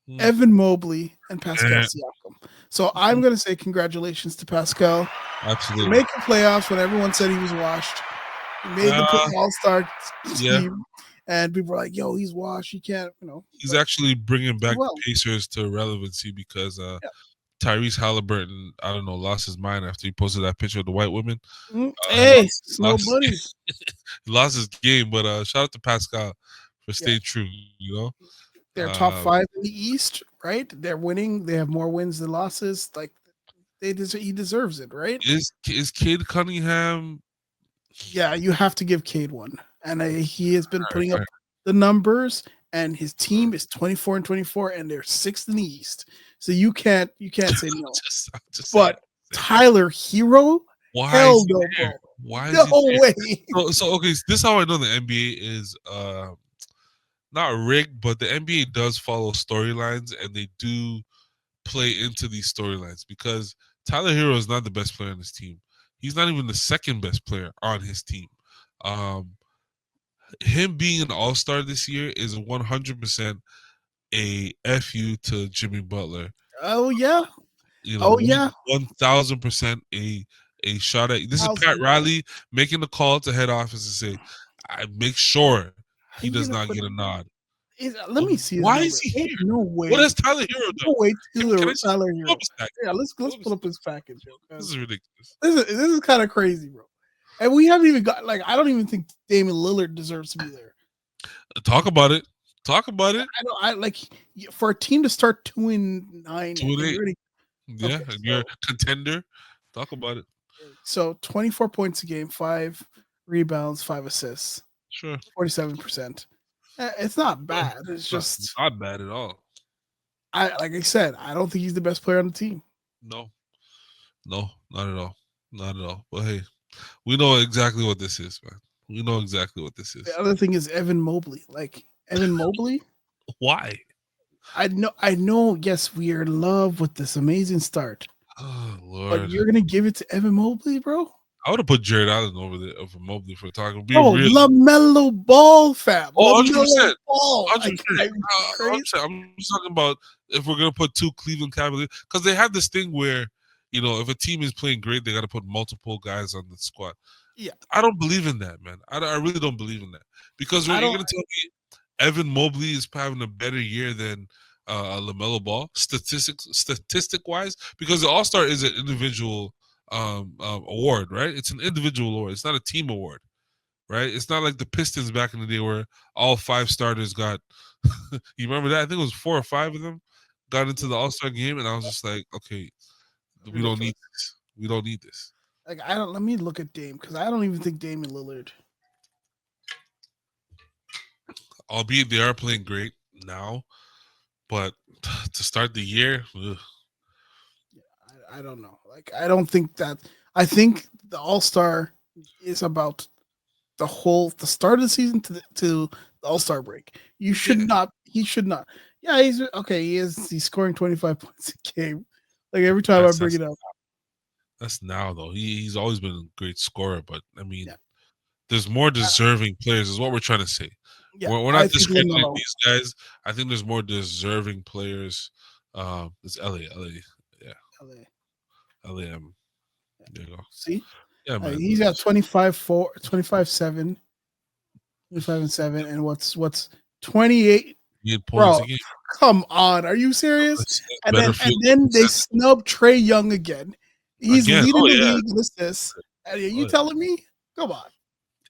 mm, Evan Mobley, and Pascal eh, Siakam. So I'm going to say congratulations to Pascal for absolutely. making playoffs when everyone said he was washed. He made the Uh, All-Star yeah. team, and people were like, "Yo, he's washed. He can't," He's But actually bringing he did back the well. Pacers to relevancy because Yeah. Tyrese Halliburton, I don't know, lost his mind after he posted that picture of the white women. He Hey, Snow lost, Bunnies. he lost his game, but shout out to Pascal for Yeah, staying true. they're top Uh, 5 in the East, right? They're winning. They have more wins than losses. Like he deserves it, right? is Cade Cunningham? Yeah, you have to give Cade one, and he has been All right, putting all up right. the numbers. And his team is 24-24, and they're 6th in the East. So you can't say no. I'm just saying. But Tyler Hero, Why is hell he no, there? bro, Why is no he there? way. So okay, this is how I know the NBA is not rigged, but the NBA does follow storylines and they do play into these storylines because Tyler Hero is not the best player on his team. He's not even the second best player on his team. Um, him being an all-star this year is 100% a fu to Jimmy Butler. Oh yeah, oh yeah, 1,000% a shot at. This is Pat 1,000. Riley making the call to head office and say, "I make sure How he you does gonna not put? get a nod." Let me see his Why is number. he Ain't here? no What way. has Tyler Hero done? No way. Can I see? Tyler Pull up Hero. his package. Yeah, let's Pull up pull his up his package, yo. This 'Cause is ridiculous. this is kind of crazy, bro. And we haven't even got I don't even think Damian Lillard deserves to be there. Talk about it. Talk about it. I don't. I like for a team to start 2-9 Two and and eight. you're already Yeah, okay. and you're a contender. Talk about it. So 24 points a game, 5 rebounds, 5 assists, Sure. 47%. It's not bad. It's Not, just not bad at all. like I said, I don't think he's the best player on the team. No, no, not at all. Not at all. But hey, we know exactly what this is, man. We know exactly what this The is. other thing is Evan Mobley. Like Evan Mobley, Why? I know, yes, we are in love with this amazing start, Oh but Lord. you're gonna give it to Evan Mobley, bro? I would have put Jared Allen over there over Mobley for talking. Be Bro, real. LaMelo Ball, fam. Oh, LaMelo 100%. Ball. 100%. Are you crazy? 100%. I'm just talking about if we're gonna put two Cleveland Cavaliers, because they have this thing where if a team is playing great, they got to put multiple guys on the squad. Yeah. I don't believe in that, man. I really don't believe in that, because I you're don't. gonna tell me Evan Mobley is having a better year than LaMelo Ball statistic wise, because the All Star is an individual award, right? It's an individual award. It's not a team award, right? It's not like the Pistons back in the day where all 5 starters got. You remember that? I think it was 4 or 5 of them got into the All Star game, and I was just like, okay, we don't Ridiculous. need this. We don't need this. Like I don't. Let me look at Dame because I don't even think Damian Lillard. Albeit they are playing great now, but to start the year, ugh. I don't know. Like I don't think that. I think the All Star is about the start of the season to the All Star break. You should Yeah. not. He should not. Yeah, he's okay. He's scoring 25 points a game. Like every time I that's bring that's it up. that's now though. He's always been a great scorer, but I mean, Yeah. there's more deserving players. Is what we're trying to say. Yeah, We're I not think discrediting LaMelo. these guys. I think there's more deserving players. It's LA, yeah, LA. LAM. There you go. See, Yeah, man. he's got 25-4, 25-7, 25-7, and what's 28. 8 points Bro, a game. come on, are you serious? That's And better then field they percentage. snub Trey Young again. He's Again. leading Oh the yeah. league in assists. And are you Oh, yeah. telling me? Come on.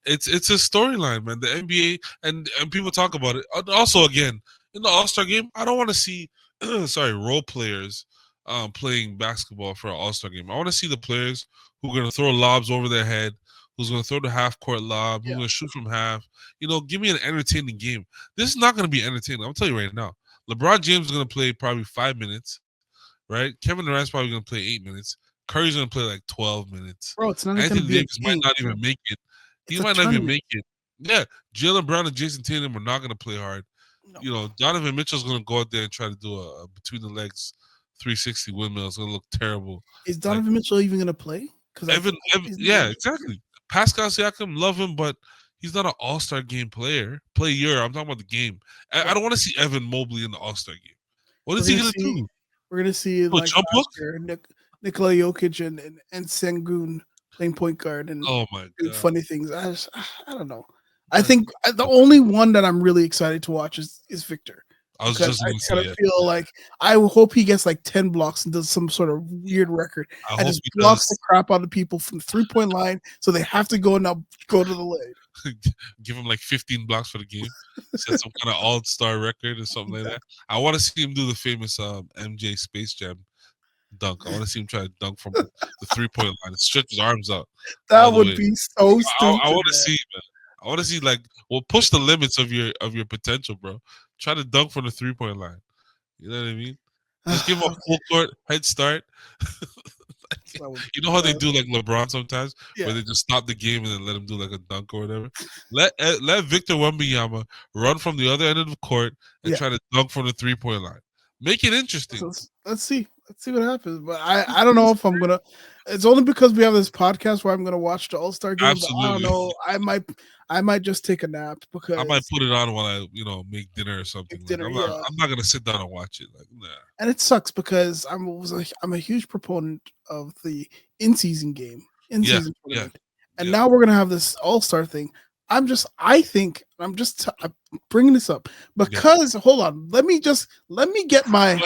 It's a storyline, man. The NBA and people talk about it. Also, again, in the All Star game, I don't want to see role players playing basketball for an All Star game. I want to see the players who are gonna throw lobs over their head, who's gonna throw the half court lob, who's Yeah. gonna shoot from half. Give me an entertaining game. This is not gonna be entertaining. I'll tell you right now. LeBron James is gonna play probably 5 minutes, right? Kevin Durant's probably gonna play 8 minutes. Curry's gonna play like 12 minutes. Bro, it's not going to Anthony be a Davis might game. not even make it. He It's a might not even tournament. make it. Yeah, Jalen Brown and Jason Tatum are not going to play hard. No. Donovan Mitchell's going to go out there and try to do a between the legs 360 windmill. It's going to look terrible. Is Like Donovan Mitchell even going to play? Because yeah, exactly. Pascal Siakam, love him, but he's not an All-Star game player. Player, I'm talking about the game. I don't want to see Evan Mobley in the All-Star game. What is he going to do? We're going to see Do a like jump last hook? year, Nikola Jokic and Sengun playing point guard and Oh my doing god! funny things. I don't know. I think the only one that I'm really excited to watch is Victor. I was Because just I going to kind say of it. feel like I hope he gets like 10 blocks and does some sort of weird record I and hope just he blocks does. the crap out of people from the 3-point line so they have to go to the lane. Give him like 15 blocks for the game, set some kind of all-star record or something like that. I want to see him do the famous MJ Space Jam dunk. I want to see him try to dunk from the 3-point line and stretch his arms out all That the would way. be so stupid. I want to see, man. I want to see push the limits of your potential, bro. Try to dunk from the 3-point line. You know what I mean? Just give him a full court head start. You know how they do like LeBron sometimes, where they just stop the game and then let him do like a dunk or whatever. Let Victor Wembanyama run from the other end of the court and try to dunk from the 3-point line. Make it interesting. So let's see what happens. But I don't know if I'm gonna. It's only because we have this podcast where I'm gonna watch the All Star game. But I don't Absolutely. know. I might just take a nap because I might put it on while I make dinner or something. dinner, I'm not gonna sit down and watch it. Like, nah. And it sucks because I'm a huge proponent of the in-season game, in-season tournament, and now we're gonna have this All-Star thing. I'm bringing this up because hold on, let me get my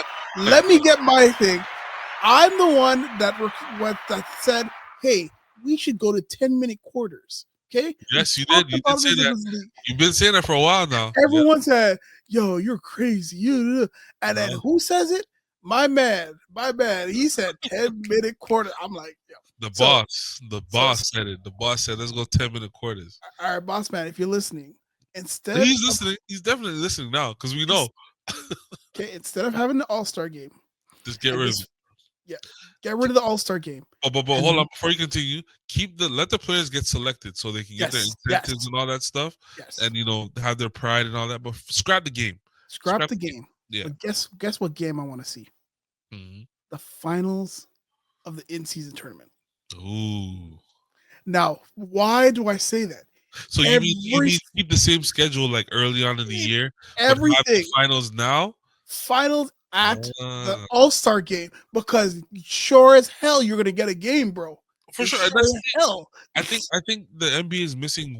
thing. I'm the one that said, hey, we should go to 10-minute quarters. Okay. Yes, you did. You did say that. You've been saying that for a while now. Everyone said, "Yo, you're crazy." And then who says it? My man. He said 10-minute quarter. I'm like, yo. The boss said it. The boss said, "Let's go 10-minute quarters." All right, boss man, if you're listening, he's listening. He's definitely listening now because we know. Okay, instead of having the All-Star game, just get rid of it. Yeah, get rid of the All-Star game. Oh, but hold on before you continue. Let the players get selected so they can get their incentives and all that stuff, and have their pride and all that. But scrap the game. Scrap the game. Yeah. But guess what game I want to see? Mm-hmm. The finals of the in-season tournament. Ooh. Now, why do I say that? So you Every mean keep the same schedule like early on in the year, but have the everything finals now? finals at the Uh, All-Star game because sure as hell you're gonna get a game, bro. for sure. And Sure that's as hell. I think the NBA is missing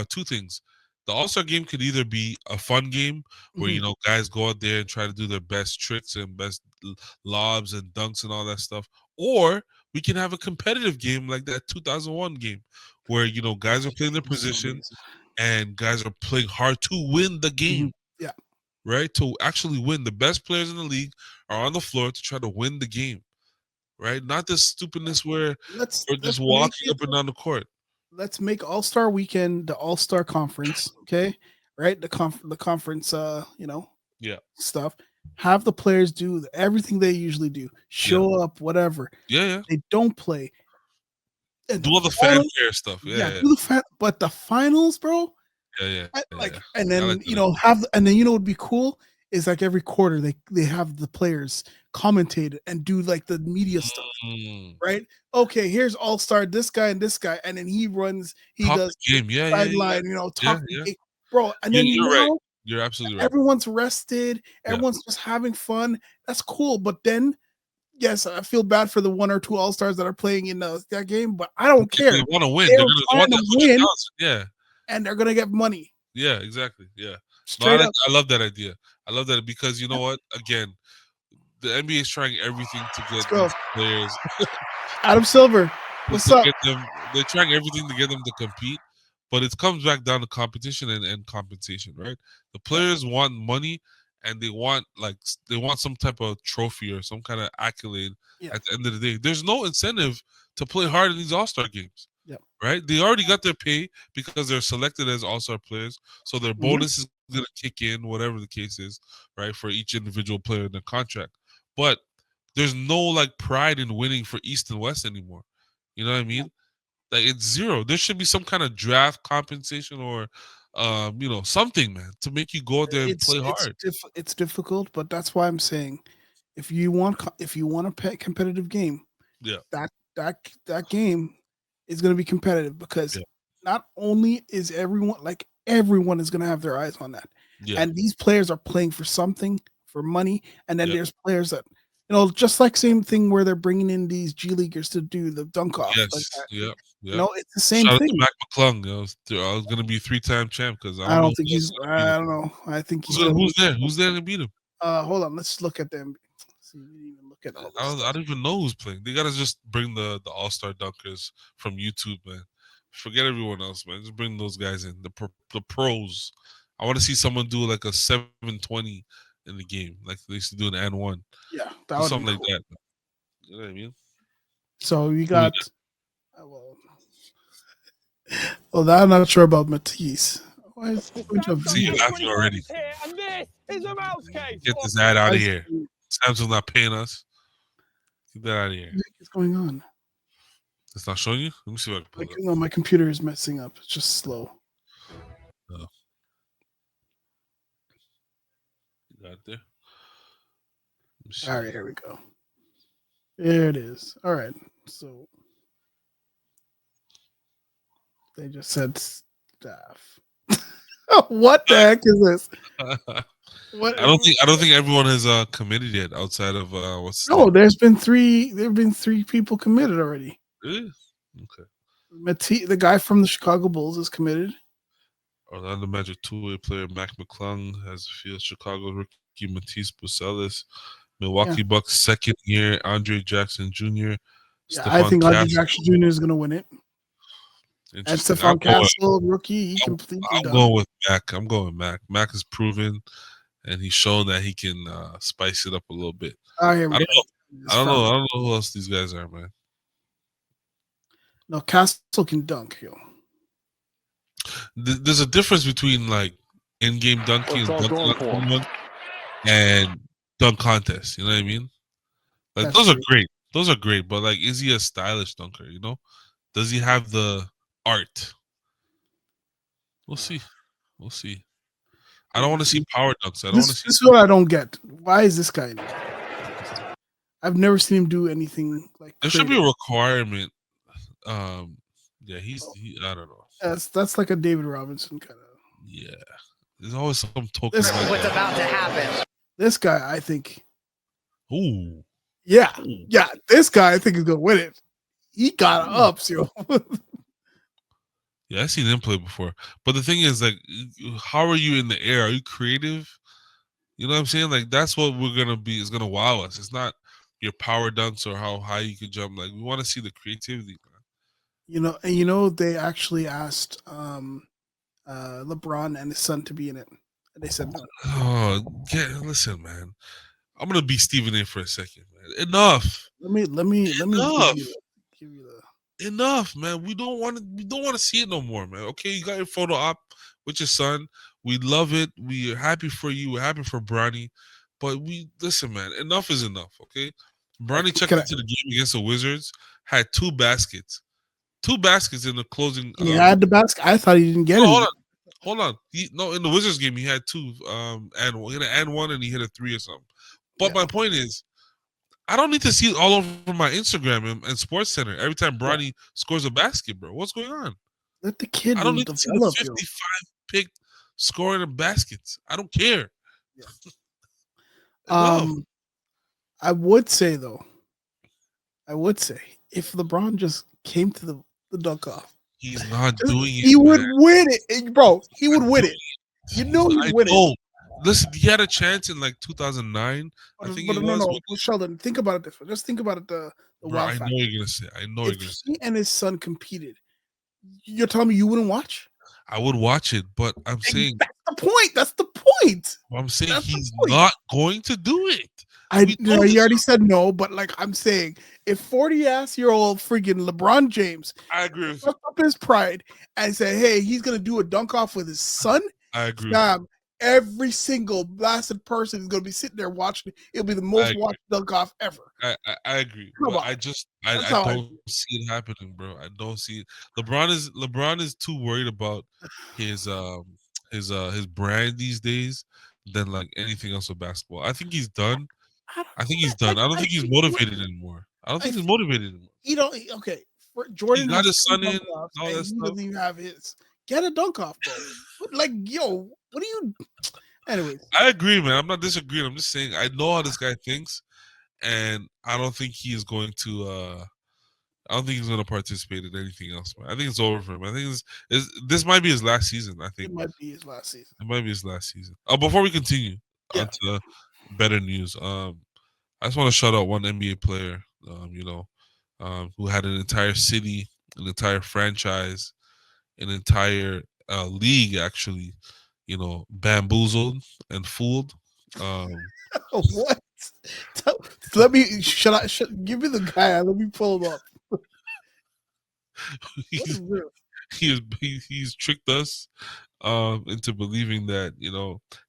two things. The All-Star game could either be a fun game where Mhm, guys go out there and try to do their best tricks and best lobs and dunks and all that stuff, or we can have a competitive game like that 2001 game where guys are playing their position and guys are playing hard to win the game, mhm. Yeah. right? To actually win. The best players in the league are on the floor to try to win the game, right? Not this stupidness where we're Let's just make walking it. up and down the court. Let's make All-Star weekend the All-Star conference. Okay, right? The conference. Yeah, Stuff. Have the players do everything they usually do. yeah, Show up, whatever. yeah, yeah. They don't play. And Do the all the finals, fanfare stuff. yeah, Yeah, do the but the finals, bro. yeah, yeah, yeah, yeah. And I then like that idea. and then what would be cool is like every quarter they have the players commentate it and do like the media stuff, Mm. right? Okay, here's All Star, this guy and this guy, and then he Talk does the game. Yeah, yeah, yeah, sideline, yeah, talk the yeah. game, bro. And then You're right. now You're absolutely right. everyone's rested, Yeah. everyone's just having fun. That's cool, but then yes, I feel bad for the one or two All Stars that are playing in that game, but I don't If they care. want to win, They're they trying want to that win, 100,000. Yeah, and they're gonna get money yeah, exactly. Yeah. No, straight up. I love that idea. I love that because you know what? Again, the NBA is trying everything to Let's get go, these players Adam Silver. What's to up? get them. They're trying everything to get them to compete, but it comes back down to competition and compensation, right? The Yeah, players want money, and they want they want some type of trophy or some kind of accolade yeah, at the end of the day. There's no incentive to play hard in these All Star games, yeah. right? They already got their pay because they're selected as All Star players, so their Mhm. bonus is gonna kick in, whatever the case is, right, for each individual player in their contract. But there's no pride in winning for East and West anymore. You know what I Yeah. mean? Like it's zero. There should be some kind of draft compensation or something, man, to make you go out there and play hard. It's difficult, but that's why I'm saying if you want a competitive game, Yeah, that that game is going to be competitive because yeah, not only is everyone is going to have their eyes on that, yeah, and these players are playing for something, for money, and then yeah. there's players that just like same thing where they're bringing in these G leaguers to do the dunk off like Yes, that. yeah, yeah. It's the same Shout out to thing. Mac McClung. I was gonna be 3-time champ because I I don't know don't think who else is he's. gonna beat I him. don't know. I think he's gonna Who's be. there? Who's there to beat him? Hold on. Let's look at them. See, we didn't even look at all this I stuff. don't even know who's playing. They gotta just bring the All Star dunkers from YouTube, man. Forget everyone else, man. Just bring those guys in. The pros. I want to see someone do like a 720 in the game, like they used to do an and one. Yeah, that Do would be something like cool. that. You know what I mean? So we Who we got. Well, I'm not sure about Matisse. Why is a bunch of See you laughing already. And this is a mouse cage. Get this ad out why of is- here. Samsung's not paying us. Get that out of here. what the heck is going on? It's not showing you? Let me see if I can pull it up. No, my computer is messing up. It's just slow. Oh. You got it there? Let me see. All right, here we go. There it is. All right, so they just said staff. What the heck is this? What? I don't think everyone has committed yet outside of what's his No, name? there's been three. There've been three people committed already. Really? Okay. Matisse, the guy from the Chicago Bulls, is committed. Orlando Magic two-way player Mac McClung has field Chicago rookie Matisse Bucelis. Milwaukee Bucks second year Andre Jackson Jr. Yeah, I think Andre Jackson Jr. is going to win it. And Stephon Castle, rookie, he completely I'm done. going with Mac. I'm going with Mac. Mac has proven, and he's shown that he can spice it up a little bit. Oh, here we go. I don't know who else these guys are, man. No, Castle can dunk, yo. There's a difference between in-game dunking and dunk contests. You know what I mean? That's those are true. great. Those are great. But is he a stylish dunker? You know? Does he have the art? We'll see. We'll see. I don't want to see power dunks. I don't want to see. This is what I don't get. Why is this guy in it? I've never seen him do anything like. There should be a requirement Yeah, So I don't know. that's like a David Robinson kind of. Yeah, there's always some token This white What's guy. about to happen? this guy, I think, Ooh, yeah, ooh. yeah, this guy I think is gonna win it. He got Ooh. ups, yo. Yeah, I've seen him play before. But the thing is, like, how are you in the air? Are you creative? You know what I'm saying? Like, that's what we're gonna be. Is gonna wow us. It's not your power dunks or how high you can jump. Like, we want to see the creativity, man. And they actually asked LeBron and his son to be in it, and they said no. Oh, listen, man. I'm gonna be Stephen A for a second, man. Enough, Let me enough. give you the Enough, man. We don't want to see it no more, man. Okay, you got your photo op with your son. We love it. We are happy for you. We're happy for Bronny. But we listen, man, enough is enough, okay? Bronny checked can I, into the game against the Wizards, had two baskets. Two baskets in the closing he had the basket. I thought he didn't get no, hold any. on. Hold on. No, in the Wizards game he had two. And he hit an and one and he hit a three or something. But Yeah, my point is, I don't need to see it all over my Instagram and Sports Center every time yeah. Bronny scores a basket, bro. What's going on? Let the kid I don't need to see the develop, yo. 55 pick scoring of baskets. I don't care. Yeah. Enough. I would say though, if LeBron just came to the dunk off, He's not doing it, he would man. win it, bro. He would win Doing it. You it. know he'd I win it. know. Listen, he had a chance in like 2009, I think But it no, was. no, Sheldon. Think about it this way. Just think about it the Bro, wild I know fact. you're gonna say. I know you're If gonna say. he and his son competed, you're telling me you wouldn't watch? I would watch it, but I'm saying That's the point. That's the point. That's the he's point. not going to do it. I We know you this. already said no, but like I'm saying, if 40-year-old freaking LeBron James I agree with you. puffed up his pride and said, "Hey, he's gonna do a dunk off with his son," I agree with you. fam, every single blasted person is gonna be sitting there watching it. It'll be the I most agree. watched dunk off ever. I agree, Come but on, that's I how I don't feel. see it happening, bro. I don't see it. LeBron is too worried about his his brand these days than like anything else with basketball. I think he's done. I don't I think know, he's man. done. I don't I think he's think motivated anymore. I don't I think he's think motivated anymore. you know. Okay, He Jordan got has his two son in dunk and offs, all and that he stuff. doesn't even have his. Get a dunk off, bro. Like, yo, what are you? Anyways, I agree, man. I'm not disagreeing. I'm just saying I know how this guy thinks, and I don't think he is going to. I don't think he's going to participate in anything else, man. I think it's over for him. I think this might be his last season. I it think might be his last season. it might be his last season. Before we continue Yeah. on to better news, I just want to shout out one NBA player, who had an entire city, an entire franchise, an entire league actually, bamboozled and fooled. Um, What? Tell- Let me shut up. Give me the guy. Let me pull him up. What he's is this? he's tricked us into believing that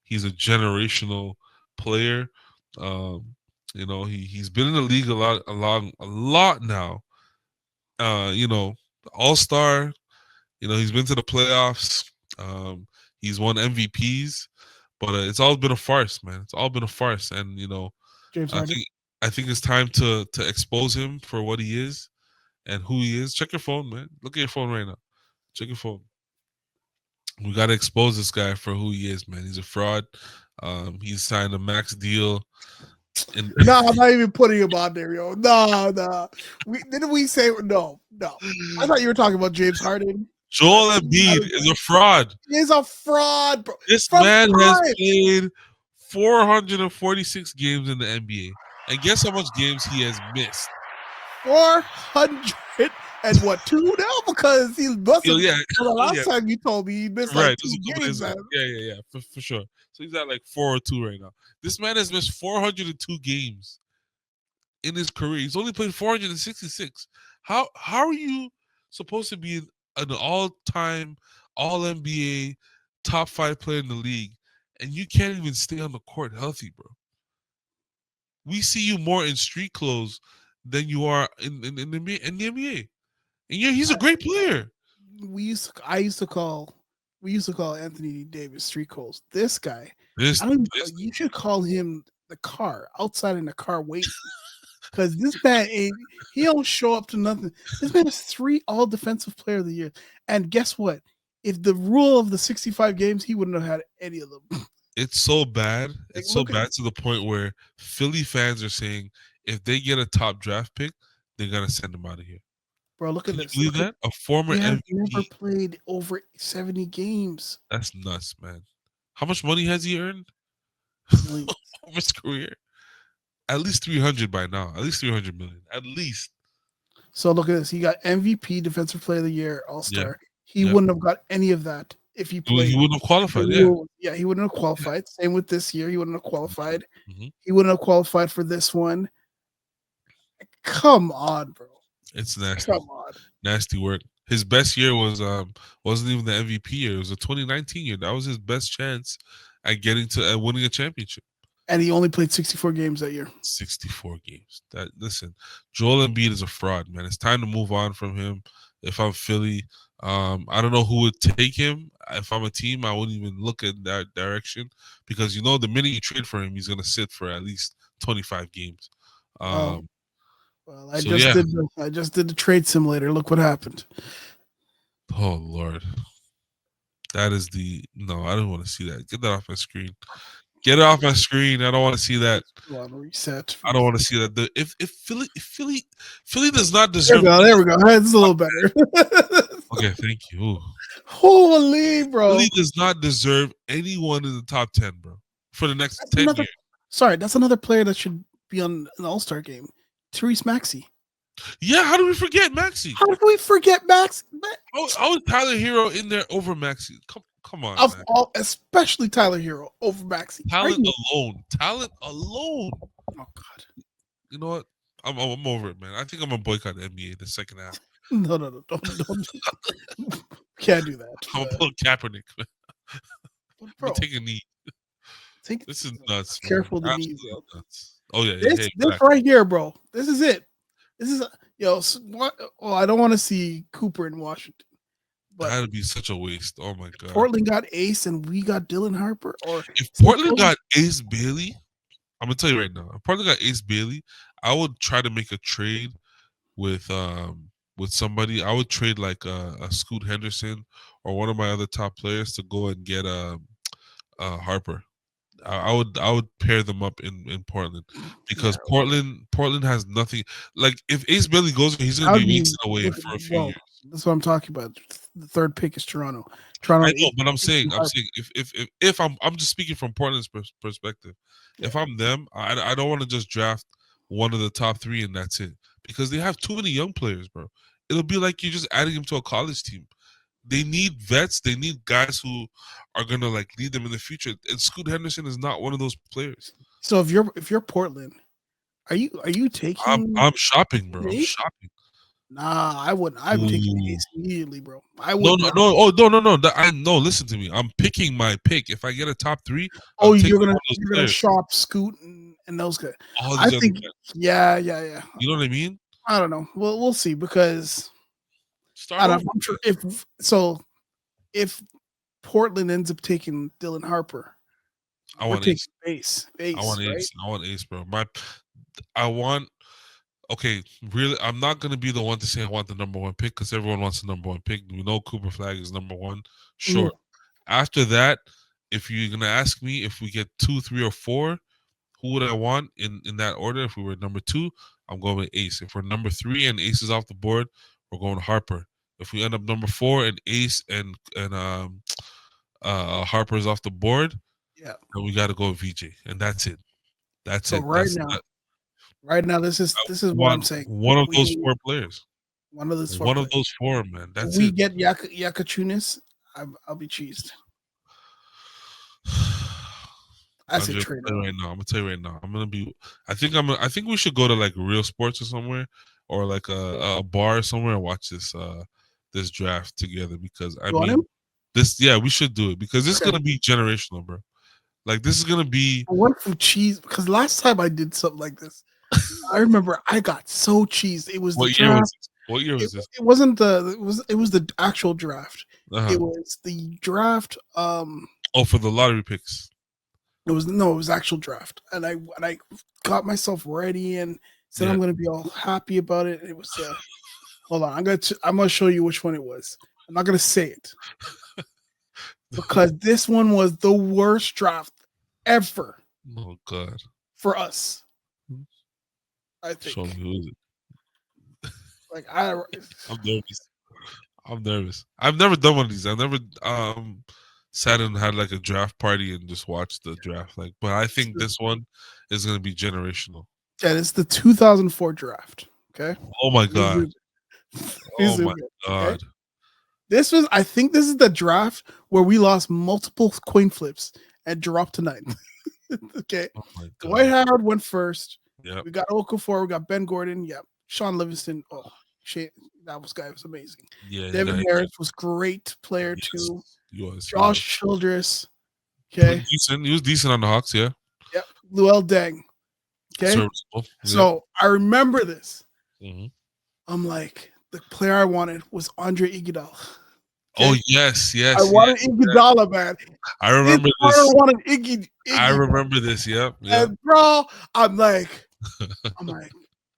he's a generational player. Um, he's been in the league a lot now. All star. He's been to the playoffs. He's won MVPs, but it's all been a farce, man. It's all been a farce, and James I Harden. think I think it's time to expose him for what he is and who he is. Check your phone, man. Look at your phone right now. Check your phone. We got to expose this guy for who he is, man. He's a fraud. He's signed a max deal. And No, I'm not even putting him on there, yo. No, no. Didn't we say no? No. I thought you were talking about James Harden. Joel Embiid is a fraud. He's a fraud, bro. This From man has time. played 446 games in the NBA. And guess how much games he has missed? 400 and what, two now? Because he must have. Yeah, Well, the last yeah, time you told me he missed like right. two This is a couple games. days ago. Yeah, for sure. So he's at like 402 right now. This man has missed 402 games in his career. He's only played 466. How are you supposed to be an all-time, all NBA, top 5 player in the league, and you can't even stay on the court healthy, bro? We see you more in street clothes than you are in the NBA. And yeah, he's a great player. We used to call Anthony Davis street calls. This guy, This, I don't. this You should call him the car outside in the car waiting. Because this man ain't, he don't show up to nothing. This man is 3 all defensive player of the year. And guess what? If the rule of the 65 games, he wouldn't have had any of them. It's so bad. Like, It's so look at bad to the point where Philly fans are saying if they get a top draft pick, they're gonna send him out of here. bro, look at Can you this. believe Look at, that? A former he has MVP. never played over 70 games. That's nuts, man. How much money has he earned Millions. over his career? At least 300 by now. At least 300 million. At least. So look at this. He got MVP, Defensive Player of the Year, All Star. He Yeah. wouldn't have got any of that if he Well, played. he wouldn't have qualified. The Yeah. rule- yeah, he wouldn't have qualified. Same with this year. He wouldn't have qualified. Mhm. He wouldn't have qualified for this one. Come on, bro. It's nasty. Come on. Nasty work. His best year wasn't even the MVP year. It was a 2019 year. That was his best chance at getting to winning a championship. And he only played 64 games that year. 64 games. Listen, Joel Embiid is a fraud, man. It's time to move on from him. If I'm Philly, I don't know who would take him. If I'm a team, I wouldn't even look at that direction because the minute you trade for him, he's gonna sit for at least 25 games. Well, I so, just yeah. did the trade simulator. Look what happened. Oh Lord, that is no. I don't want to see that. Get that off my screen. Get it off my screen. I don't want to see that. Reset. I don't want to see that. If Philly does not There deserve. we go. It's a little better. Okay, thank you. Ooh. Holy, bro. Philly does not deserve anyone in the top 10, bro, for the next 10 years. Sorry, that's another player that should be on an All-Star game. Therese Maxey. Yeah, how do we forget Maxey? How did we forget Max? I was Tyler Hero in there over Maxey. Come on, Of man. all, especially Tyler Hero over Maxey. Talent alone. Oh God. You know what? I'm over it, man. I think I'm gonna boycott the NBA the second half. No, don't. Can't do that. I'm gonna pull Kaepernick. Bro, Take a knee. This is nuts. Careful man. the knees, Absolutely bro. nuts. Oh yeah, This right here, bro. This is it. This is what? Oh, I don't want to see Cooper in Washington. But that'd be such a waste. Oh my god. Portland got Ace and we got Dylan Harper. Or if Portland got Ace Bailey, I'm gonna tell you right now. If Portland got Ace Bailey, I would try to make a trade with somebody. I would trade like a Scoot Henderson or one of my other top players to go and get Harper. I would pair them up in Portland because Portland has nothing. Like if Ace Bailey goes, he's gonna be weeks away for a few years. That's what I'm talking about. The third pick is Toronto. I know, but I'm saying if I'm just speaking from Portland's perspective. Yeah. If I'm them, I don't want to just draft one of the top 3 and that's it because they have too many young players, bro. It'll be like you're just adding them to a college team. They need vets. They need guys who are gonna like lead them in the future. And Scoot Henderson is not one of those players. So if you're Portland, are you taking? I'm shopping, bro. I'm shopping. Nah, I wouldn't. I'm taking Ace immediately, bro. I would. No. Oh, no. Listen to me. I'm picking my pick. If I get a top 3, you're gonna shop Scoot and those guys. I think. Yeah. You know what I mean? I don't know. We'll see because. I'm sure if Portland ends up taking Dylan Harper, I want Ace. Ace. I want right? Ace. I want Ace, bro. Okay, really, I'm not gonna be the one to say I want the number 1 pick because everyone wants the number 1 pick. We know Cooper Flag is number 1. Sure. After that, if you're gonna ask me if we get 2, 3, or 4, who would I want in that order? If we were number 2, I'm going with Ace. If we're number 3 and Ace is off the board, we're going Harper. If we end up number 4 and Ace and Harper is off the board, then we got to go with VJ, and that's it. That's it. Right now, this is what I'm saying. One of those 4 players. One of those 4. One of those 4, man. That's we it. Get Yakachunas, I'll be cheesed. That's a trade right now. I'm gonna tell you right now. I think we should go to like Real Sports or somewhere, or like a bar somewhere and watch this draft together because we should do it because this is gonna be generational, bro. Like this is gonna be. I went from cheese because last time I did something like this, I remember I got so cheesed. It was What year was this? It wasn't it was the actual draft. Uh-huh. It was the draft. For the lottery picks. It was actual draft, and I got myself ready and Said I'm gonna be all happy about it. It was hold on, I'm gonna show you which one it was. I'm not gonna say it because this one was the worst draft ever Oh God. for us. I Show me think. who is it. Like I'm nervous. I'm nervous. I've never done one of these. I've never sat and had like a draft party and just watched the draft. Like, but I think this one is gonna be generational. yeah, it's the 2004 draft. Okay. Oh my God. Oh my God. Okay? I think this is the draft where we lost multiple coin flips and dropped to 9th. Okay. Oh my God. Dwight Howard went first. Yep. We got Okafor, we got Ben Gordon. Yep. Sean Livingston. Oh, shit. That guy was amazing. Yeah. Devin Harris was great player too. He was. Josh Childress. Okay. He was decent on the Hawks, yeah. Yep. Luol Deng. Okay. Serviceable. So I remember this. Mhm. I'm like, the player I wanted was Andre Iguodala. Okay? Oh yes. I wanted Iguodala, man. I remember this. I wanted Iggy. I remember this. Yep. And bro, I'm like,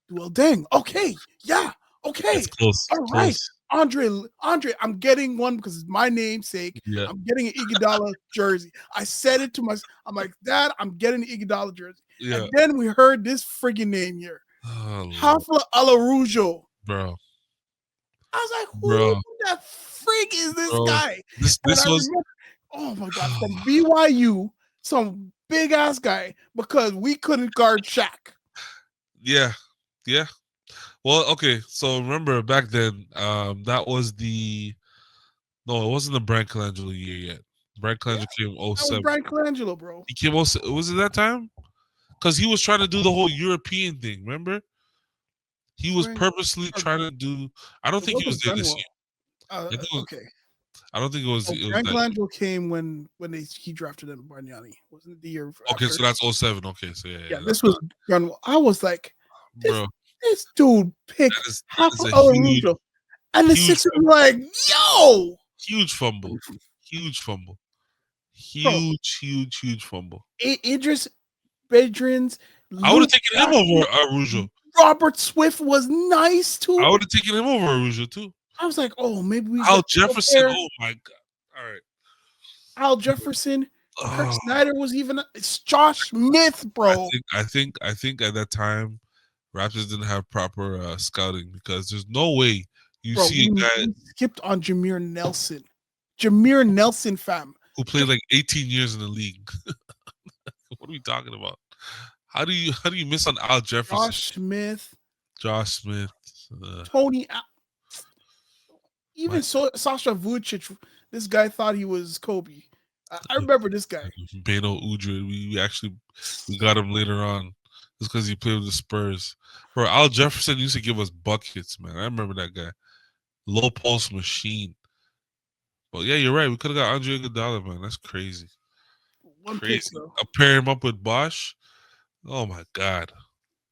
well, dang. Okay, yeah, okay, It's close. all right. Andre, I'm getting one because it's my namesake. Yeah. I'm getting an Iguodala jersey. I said it to myself. I'm like, Dad, I'm getting an Iguodala jersey. Yeah. And then we heard this friggin' name here, Oh, Hafla Alarujo. bro. I was like, who the frig is this guy? This was. Oh my God, from BYU, some big ass guy, because we couldn't guard Shaq. Yeah. Well, okay. So remember back then, that was it wasn't the Brian Colangelo year yet. Brian Colangelo came 07. That was Brian Colangelo, bro. He came 07. Was it that time? Because he was trying to do the whole European thing. Remember? He was purposely trying to do. I don't think he was there this year. Okay. I don't think it was. Brian Colangelo came when he drafted him, Bargnani. Wasn't it the year? Okay, so that's 07. Okay, so yeah. This was. I was like, this dude picked Hafla Alarujo, and the Sixers were like, yo, huge fumble. Huge fumble. Idris Bedrins. I would have taken him over Arujo. Robert Swift was nice too. I would have taken him over Arujo too. I was like, oh, maybe we. Al Jefferson. Oh my God! All right. Al Jefferson. Kirk Snyder was even. It's Josh Smith, bro. I think at that time, Raptors didn't have proper scouting because there's no way you see a guy skipped on Jameer Nelson. Jameer Nelson, fam, who played like 18 years in the league. What are we talking about? How do you miss on Al Jefferson? Josh Smith. Tony. Even Sasha Vucic, this guy thought he was Kobe. I remember this guy. Beno Udrid. We got him later on. Just because he played with the Spurs. Bro, Al Jefferson used to give us buckets, man. I remember that guy. Low post machine. But yeah, you're right. We could have got Andre Iguodala, man. That's crazy. Crazy. I'll pair him up with Bosch. Oh my God.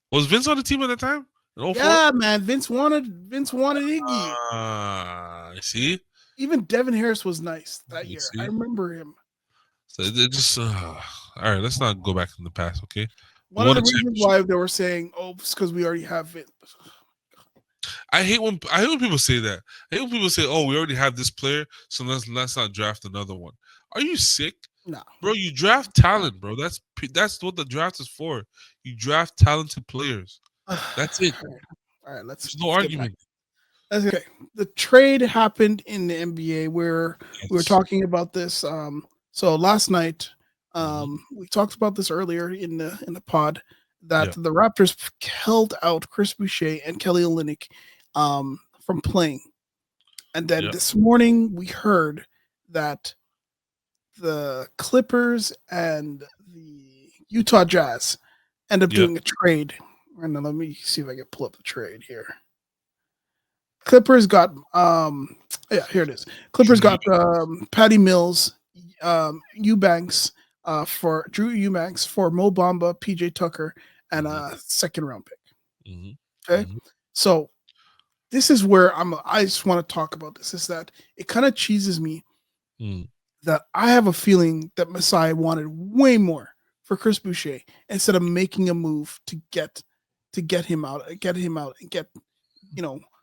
Was Vince on the team at the time? Yeah, man. Vince wanted Iggy. I see. Even Devin Harris was nice that year. I remember him. So it just all right. Let's not go back in the past, okay? One of the reasons why they were saying, "Oh, it's because we already have Vince." I hate when people say that. I hate when people say, "Oh, we already have this player, so let's not draft another one." Are you sick? No, bro. You draft talent, bro. That's what the draft is for. You draft talented players. That's it. All right, There's no argument. That's okay. The trade happened in the NBA where we were talking about this. So last night, we talked about this earlier in the pod that the Raptors held out Chris Boucher and Kelly Olynyk from playing, and then this morning we heard that the Clippers and the Utah Jazz end up doing a trade. And let me see if I can pull up the trade here. Clippers got here it is. Clippers got Patty Mills, Eubanks for Drew Eubanks for Mo Bamba, PJ Tucker, and a second round pick. Okay, so this is where I just want to talk about this. Is that it kind of cheeses me that I have a feeling that Masai wanted way more for Chris Boucher instead of making a move to get to get him out, and get a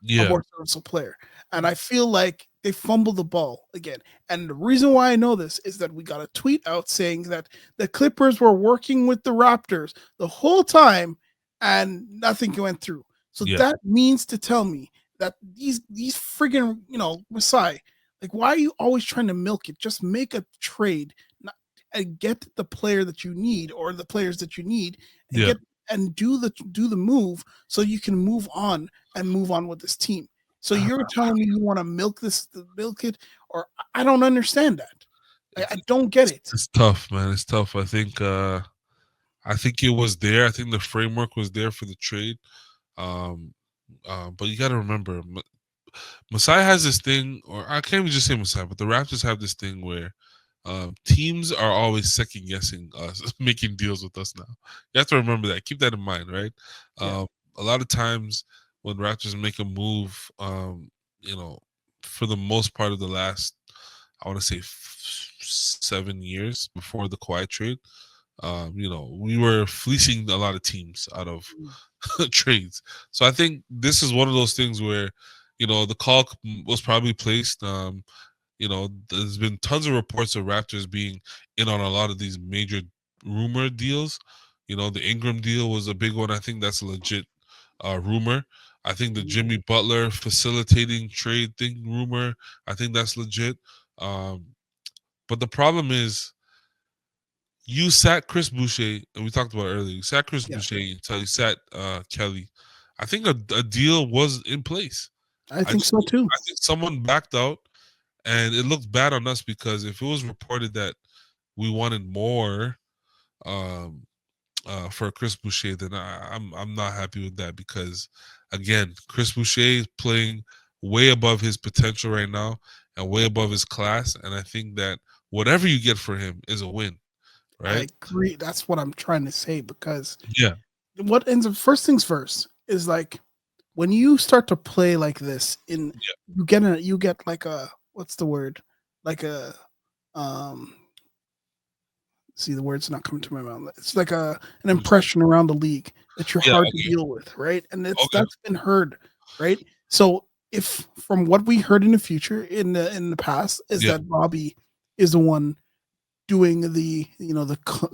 Yeah, more serviceable player. And I feel like they fumbled the ball again. And the reason why I know this is that we got a tweet out saying that the Clippers were working with the Raptors the whole time and nothing went through. So yeah. that means to tell me that these friggin' Masai, like, why are you always trying to milk it? Just make a trade, and get the player that you need or the players that you need, and Yeah. do the move so you can move on with this team. So you're telling me you want to milk it, or I don't understand that. I don't get it. It's tough, man. It's tough. I think it was there. I think the framework was there for the trade. Um, but you got to remember, Masai has this thing, or I can't even just say Masai, but the Raptors have this thing where teams are always second guessing us, making deals with us now. You have to remember that. Keep that in mind, right? Yeah. A lot of times when Raptors make a move, you know, for the most part of the last, I want to say 7 years before the Kawhi trade, we were fleecing a lot of teams out of trades. So I think this is one of those things where, the call was probably placed. There's been tons of reports of Raptors being in on a lot of these major rumor deals. The Ingram deal was a big one. I think that's a legit rumor. I think the Jimmy Butler facilitating trade thing rumor, I think that's legit. But the problem is, you sat Chris Boucher, and we talked about it earlier. You sat Chris Boucher until you sat Kelly. I think a deal was in place. I think so too. I think someone backed out, and it looked bad on us because if it was reported that we wanted more for Chris Boucher, then I'm not happy with that because, again, Chris Boucher is playing way above his potential right now and way above his class, and I think that whatever you get for him is a win. I Right? agree. That's what I'm trying to say, because Yeah. what ends up, first things first, is like when you start to play like this, you get like a, what's the word, like a see, the word's not coming to my mouth. It's like an impression around the league that you're Yeah, hard okay. to deal with, right? And Okay. that's been heard, right? So if, from what we heard in the future, in the past, is Yeah. that Bobby is the one doing the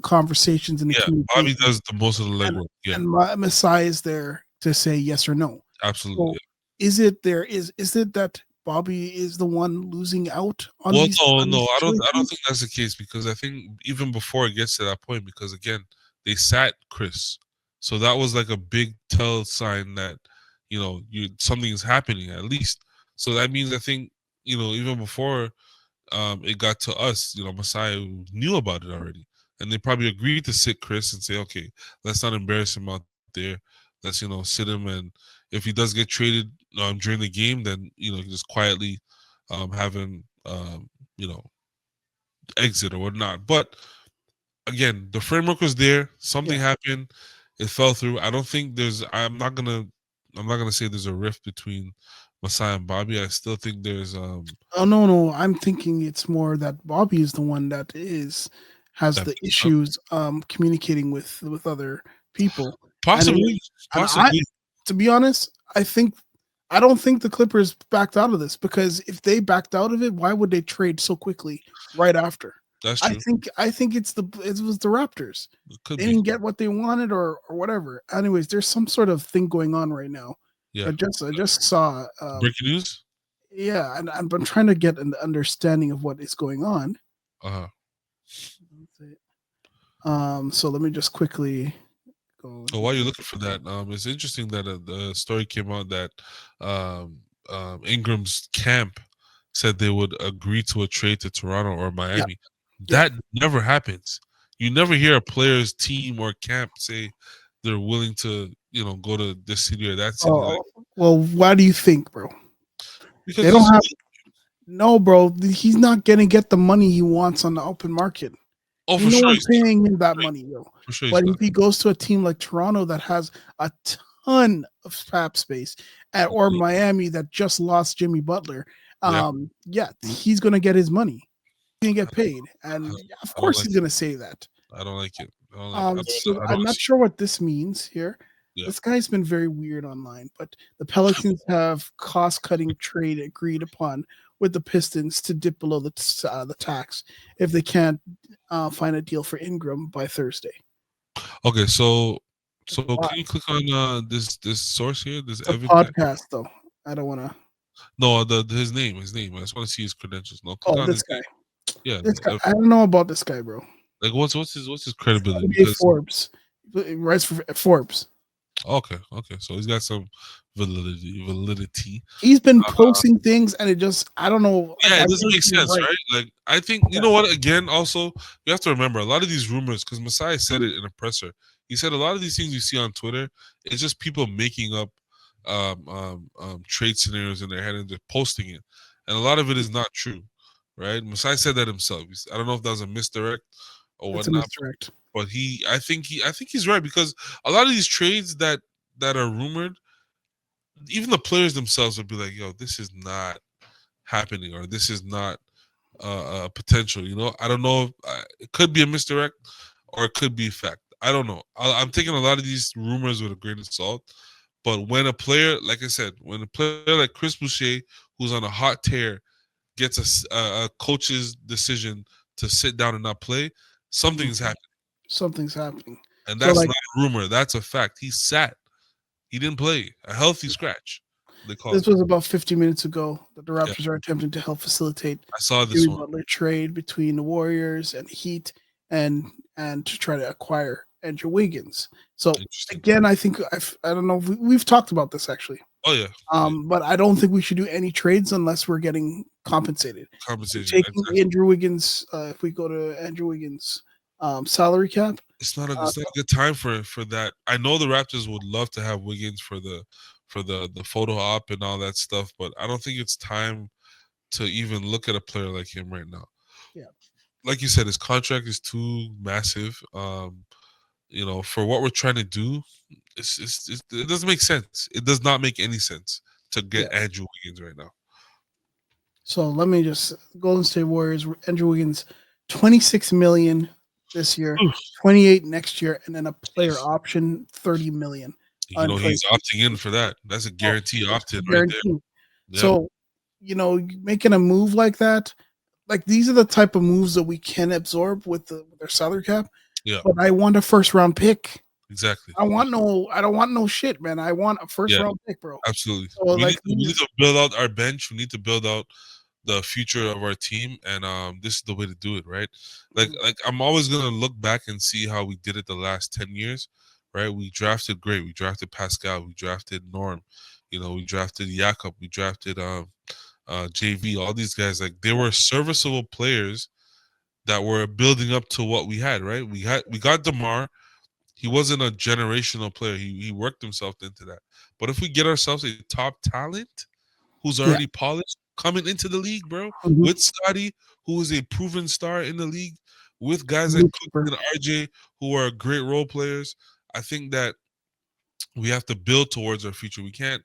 conversations and the Yeah, communication, Bobby does the most of the and legwork. Yeah, Masai is there to say yes or no. absolutely. So is it that Bobby is the one losing out on Well, these no, I don't situations? think that's the case because I think even before it gets to that point, because again, they sat Chris, so that was like a big tell sign that something is happening at least. So that means I think even before it got to us, Messiah knew about it already, and they probably agreed to sit Chris and say, okay, let's not embarrass him out there. Let's sit him, and if he does get traded during the game, then just quietly have him you know exit or whatnot. But again, the framework was there. Something Yeah. happened. It fell through. I don't think there's. I'm not gonna say there's a rift between Messiah and Bobby. I still think there's Oh no, I'm thinking it's more that Bobby is the one that has that the issues communicating with other people. And possibly, I, possibly. to be honest, I don't think the Clippers backed out of this, because if they backed out of it, why would they trade so quickly right after? That's true. I think it was the Raptors. It could They be. didn't get what they wanted, or whatever. Anyways, there's some sort of thing going on right now. Yeah. I just saw Breaking news. yeah, and I'm trying to get an understanding of what is going on. Uh-huh. So let me just quickly go. So while you're looking for that, it's interesting that the story came out that Ingram's camp said they would agree to a trade to Toronto or Miami. Yeah. That never happens. You never hear a player's team or camp say they're willing to, go to this city or that city. Oh, well, why do you think, bro? Because They don't have. No, bro. He's not gonna get the money he wants on the open market. oh, for No sure. one's paying him that money, yo. For sure. But if he goes to a team like Toronto that has a ton of cap space, or Miami that just lost Jimmy Butler, he's gonna get his money. He's gonna get paid, and of course he's gonna say that. I don't like it. I don't like So I'm not sure what this means here. Yeah. This guy's been very weird online, but the Pelicans have cost-cutting trade agreed upon with the Pistons to dip below the tax if they can't find a deal for Ingram by Thursday. Okay, so It's a can lot. you click on this source here, this It's a Evan guy? podcast, though. I don't want to. No, his name, his name. I just want to see his credentials. No, click Oh, on this his guy. name. Yeah, This guy. I don't know about this guy, bro. like what's his credibility? NBA Because Forbes. He writes for Forbes. okay, so he's got some validity. He's been posting things, and it just I don't know. Like Yeah, I it doesn't heard make he's sense, right. right? Like I think you Yeah. know what? Again, also you have to remember a lot of these rumors because Messiah said it in a presser. He said a lot of these things you see on Twitter, it's just people making up trade scenarios in their head and they're posting it, and a lot of it is not true, right? Messiah said that himself. I don't know if that was a misdirect or It's a whatnot, misdirect. but I think he's right because a lot of these trades that are rumored, even the players themselves would be like, "Yo, this is not happening," or "This is not potential." You know, I don't know. If, it could be a misdirect, or it could be fact. I don't know. I'm taking a lot of these rumors with a grain of salt. But when a player, like I said, when a player like Chris Boucher, who's on a hot tear, gets a coach's decision to sit down and not play, something's happening, Something's happening. and So that's like not a rumor. That's a fact. He sat. He didn't play. A healthy scratch. They call this it. was about 50 minutes ago that the Yeah, Raptors are attempting to help facilitate I saw this Jimmy one. Butler trade between the Warriors and Heat and to try to acquire Andrew Wiggins. So Interesting. again, I think I don't know. We've talked about this actually. Oh yeah. But I don't think we should do any trades unless we're getting compensated. Compensation. Taking Andrew Wiggins, if we go to Andrew Wiggins' salary cap, It's not a uh, good time for that. I know the Raptors would love to have Wiggins for the photo op and all that stuff, but I don't think it's time to even look at a player like him right now. yeah, Like you said, his contract is too massive. You know, for what we're trying to do, it doesn't make sense. It does not make any sense to yeah. get Andrew Wiggins right now. So let me just Golden State Warriors, Andrew Wiggins, 26 million this year, 28 next year, and then a player option 30 million. You know, he's opting in for that. That's a guarantee opt-in right there. Guaranteed. Yeah. So, making a move like that, like these are the type of moves that we can absorb with their salary cap. Yeah, But I want a first round pick. exactly. I don't want no shit, man. I want a first round pick, bro. Absolutely. So We need to build out our bench. We need to build out the future of our team, and this is the way to do it, right? Like I'm always gonna look back and see how we did it the last 10 years, right? We drafted great. We drafted Pascal. We drafted Norm. You know, we drafted Jakob. We drafted JV. All these guys, like they were serviceable players that were building up to what we had, right? We got DeMar. He wasn't a generational player. He worked himself into that. But if we get ourselves a top talent who's already polished coming into the league, bro, with Scotty, who is a proven star in the league, with guys like Cook and RJ, who are great role players, I think that we have to build towards our future. We can't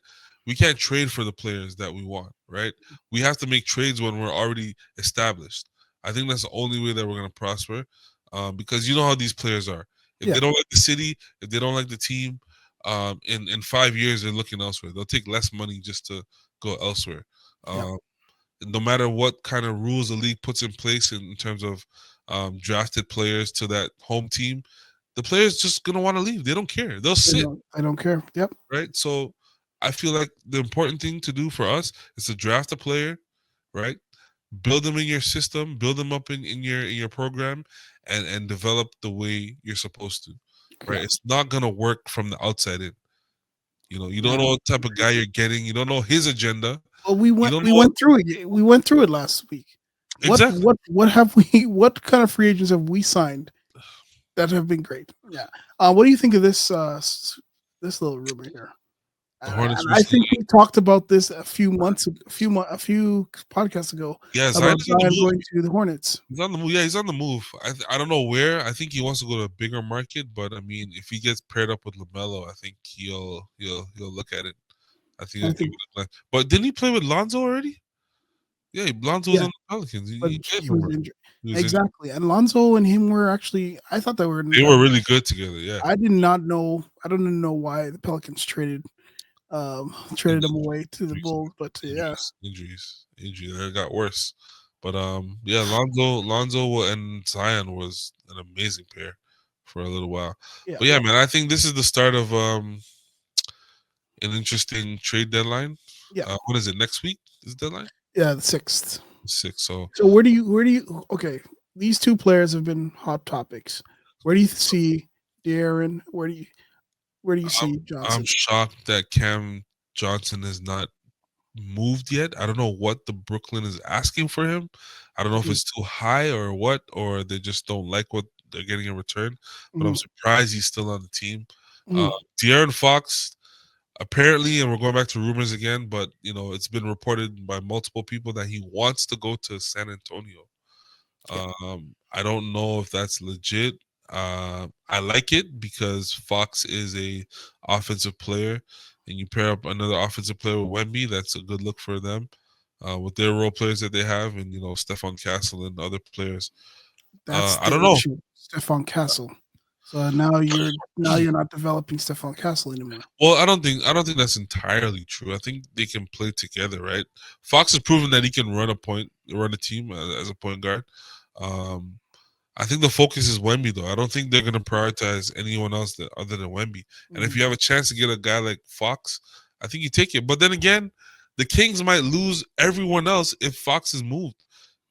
trade for the players that we want, right? We have to make trades when we're already established. I think that's the only way that we're going to prosper, because you know how these players are. If they don't like the city, if they don't like the team, in 5 years they're looking elsewhere. They'll take less money just to go elsewhere. No matter what kind of rules the league puts in place in terms of drafted players to that home team, the players just gonna want to leave. They don't care. They'll sit. I don't care. Yep. Right. So I feel like the important thing to do for us is to draft a player, right? Build them in your system, build them up in your program, and develop the way you're supposed to. Right. Yeah. It's not gonna work from the outside in. You know, you don't know what type of guy you're getting. You don't know his agenda. Well, we went through it. We went through it last week. Exactly. What have we? What kind of free agents have we signed that have been great? Yeah. What do you think of this little rumor here? I think we talked about this a few podcasts ago. Yeah, about Zion going to the Hornets. He's on the move. Yeah, he's on the move. I don't know where. I think he wants to go to a bigger market, but I mean, if he gets paired up with LaMelo, I think he'll look at it. I think. But didn't he play with Lonzo already? Yeah, Lonzo was on the Pelicans. but He gave he him was work. injured. He was injured. Exactly. And Lonzo and him were actually, I thought they were. They were really good together. Yeah. I did not know. I don't even know why the Pelicans traded him away to the Injuries, Bulls, but yeah, injuries. It got worse. But yeah, Lonzo and Zion was an amazing pair for a little while. yeah, But yeah, man, I think this is the start of an interesting trade deadline. yeah, What is it? Next week is the deadline? yeah. The sixth. 6. So So where do you? Okay, these two players have been hot topics. Where do you see De'Aaron? Where do you I'm see I'm Johnson? shocked that Cam Johnson has not moved yet. I don't know what the Brooklyn is asking for him. I don't know if Mhm, it's too high or what, or they just don't like what they're getting in return. But I'm mhm, surprised he's still on the team. Uh, mhm, De'Aaron Fox, apparently, and we're going back to rumors again, but it's been reported by multiple people that he wants to go to San Antonio. yeah, I don't know if that's legit. I like it because Fox is a offensive player, and you pair up another offensive player with Wemby. That's a good look for them, with their role players that they have, and Stephon Castle and other players. that's I the don't know. issue. Stephon Castle. So now you're not developing Stephon Castle anymore. Well, I don't think that's entirely true. I think they can play together, right? Fox has proven that he can run a team as a point guard. Um, I think the focus is Wemby, though. I don't think they're going to prioritize anyone else other than Wemby. And if Mhm, you have a chance to get a guy like Fox, I think you take it. But then again, the Kings might lose everyone else if Fox is moved.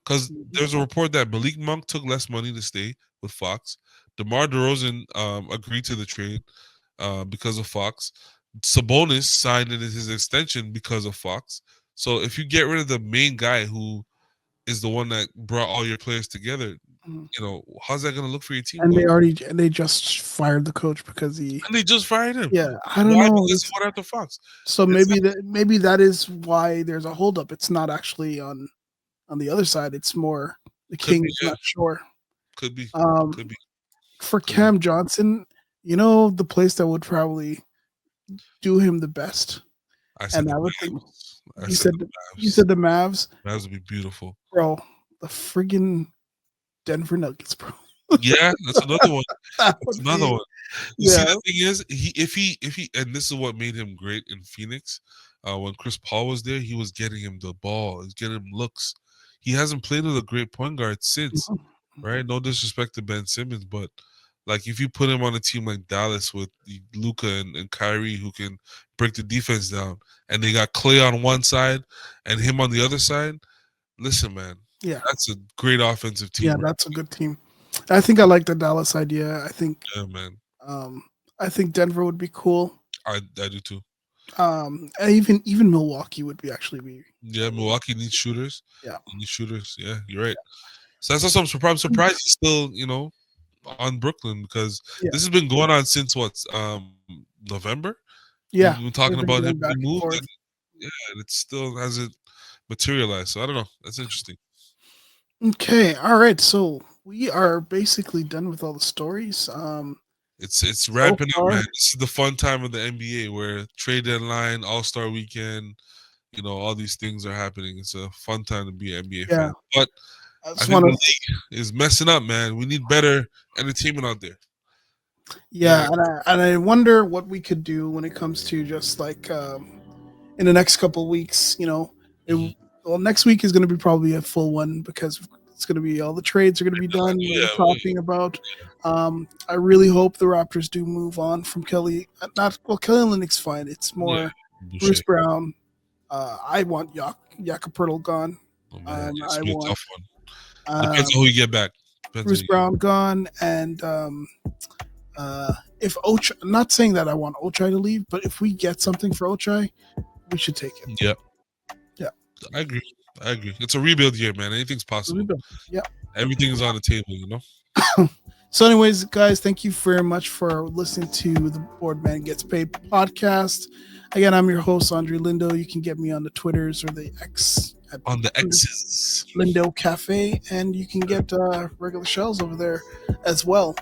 Because mhm, there's a report that Malik Monk took less money to stay with Fox. DeMar DeRozan agreed to the trade because of Fox. Sabonis signed in his extension because of Fox. So if you get rid of the main guy who is the one that brought all your players together, mhm. how's that going to look for your team And going? they just fired the coach because he. And they just fired him. Yeah, I don't Why? know. Because he went after Fox. So It's maybe that is why there's a holdup. It's not actually on the other side. It's more the could be, Kings yeah, not sure. could be, Um, could be, for could be. Cam Johnson, the place that would probably do him the best, I said and the I would think Mavs. I you said said the you Mavs. said the Mavs, Mavs would be beautiful. bro. The friggin' Denver Nuggets, bro. Yeah, that's another one. That That's would another be one. You see, yeah. the thing is, if he, and this is what made him great in Phoenix. When Chris Paul was there, he was getting him the ball. He was getting him looks. He hasn't played with a great point guard since, Mhm, right? No disrespect to Ben Simmons, but like if you put him on a team like Dallas with Luca and Kyrie who can break the defense down, and they got Clay on one side and him on the other side. Listen, man, yeah, that's a great offensive yeah. team, right? That's a good team. I think I like the Dallas idea. Yeah, man. Um, I think Denver would be cool. I do too. And even Milwaukee would be actually be Yeah, Milwaukee needs shooters. yeah. They need shooters. Yeah, you're right. So that's also I'm surprised he's still, on Brooklyn because Yeah, this has been going on since what, November? We've yeah. been talking They've been about him going back being and moved, forth. and yeah, and it still hasn't materialized. So I don't know. That's interesting. Okay, all right. So we are basically done with all the stories. It's So ramping up, man. far, This is the fun time of the NBA where trade deadline, All Star Weekend, all these things are happening. It's a fun time to be an NBA yeah. fan. But I I just think want the to, league is messing up, man. We need better entertainment out there. Yeah, yeah, and I wonder what we could do when it comes to just like in the next couple of weeks. mhm. Well, next week is going to be probably a full one because it's going to be all the trades are going to be done. We're going to be Yeah, talking about. I really hope the Raptors do move on from Kelly. Not well, Kelly Olynyk's fine. It's yeah. more Bruce Boucher. Brown. I want Jakob gone. Oh man, it's I gonna be a want tough one. Depends on um, who you get back. Depends on Bruce who you Brown gone, and if Ochai, I'm not saying that I want Ochai to leave, but if we get something for Ochai, we should take it. Yeah, Yeah, I agree. I agree. It's a rebuild year, man. Anything's possible. rebuild. Yeah. Everything is on the table. So, anyways, guys, thank you very much for listening to the Boardman Gets Paid podcast. Again, I'm your host, Andre Lindo. You can get me on the Twitters or the X at On the X's. Lindo Cafe, and you can get regular shells over there as well.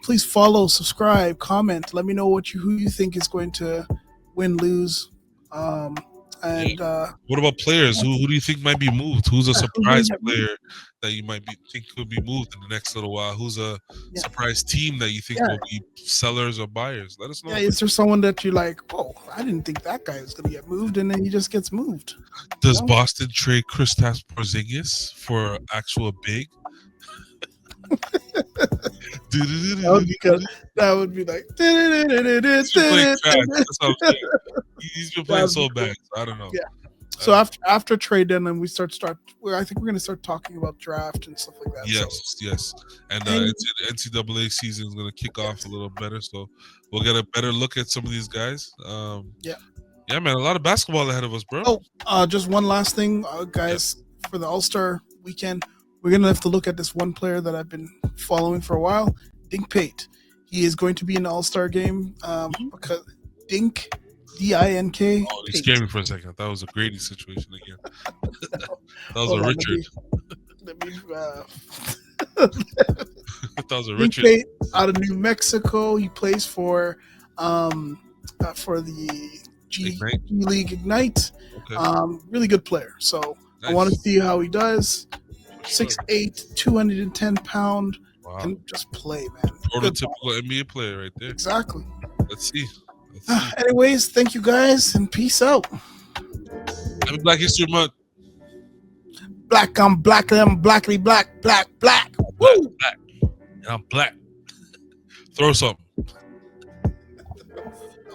Please follow, subscribe, comment. Let me know who you think is going to win, lose. And What about players? Who do you think might be moved? Who's a who's surprise gonna get moved? player that you might think could be moved in the next little while? Who's a Yeah. surprise team that you think Yeah. will be sellers or buyers? Let us know. Yeah, is there someone that you're like, oh, I didn't think that guy was gonna get moved, and then he just gets moved? Does No? Boston trade Kristaps Porzingis for actual big? That would be good. That would be like. He's been playing trash. That's what I'm saying. He's been playing That so would be bad. I don't know. Yeah. So after trade deadline, we start. Well, I think we're gonna start talking about draft and stuff like that. Yes. And And- NCAA season is going to kick off a little better, so we'll get a better look at some of these guys. Yeah, man, a lot of basketball ahead of us, bro. Just one last thing, guys. For the All-Star weekend, we're gonna have to look at this one player that I've been following for a while, Dink Pate. He is going to be in the All-Star game because Dink, D-I-N-K. Oh, you scared me for a second. That was a Grady situation again. That was a Richard. Let me That was a Dink Richard. Pate out of New Mexico. He plays for the G League Ignite. Okay. Really good player. So I want to see how he does. 6'8", 210 pound. Wow. Can just play, man. Prototypical NBA player right there. Exactly. Let's see. Anyways, thank you guys and peace out. Happy Black History Month. Black on black, I'm blackly black, black. Woo! Black. And I'm black. Throw something.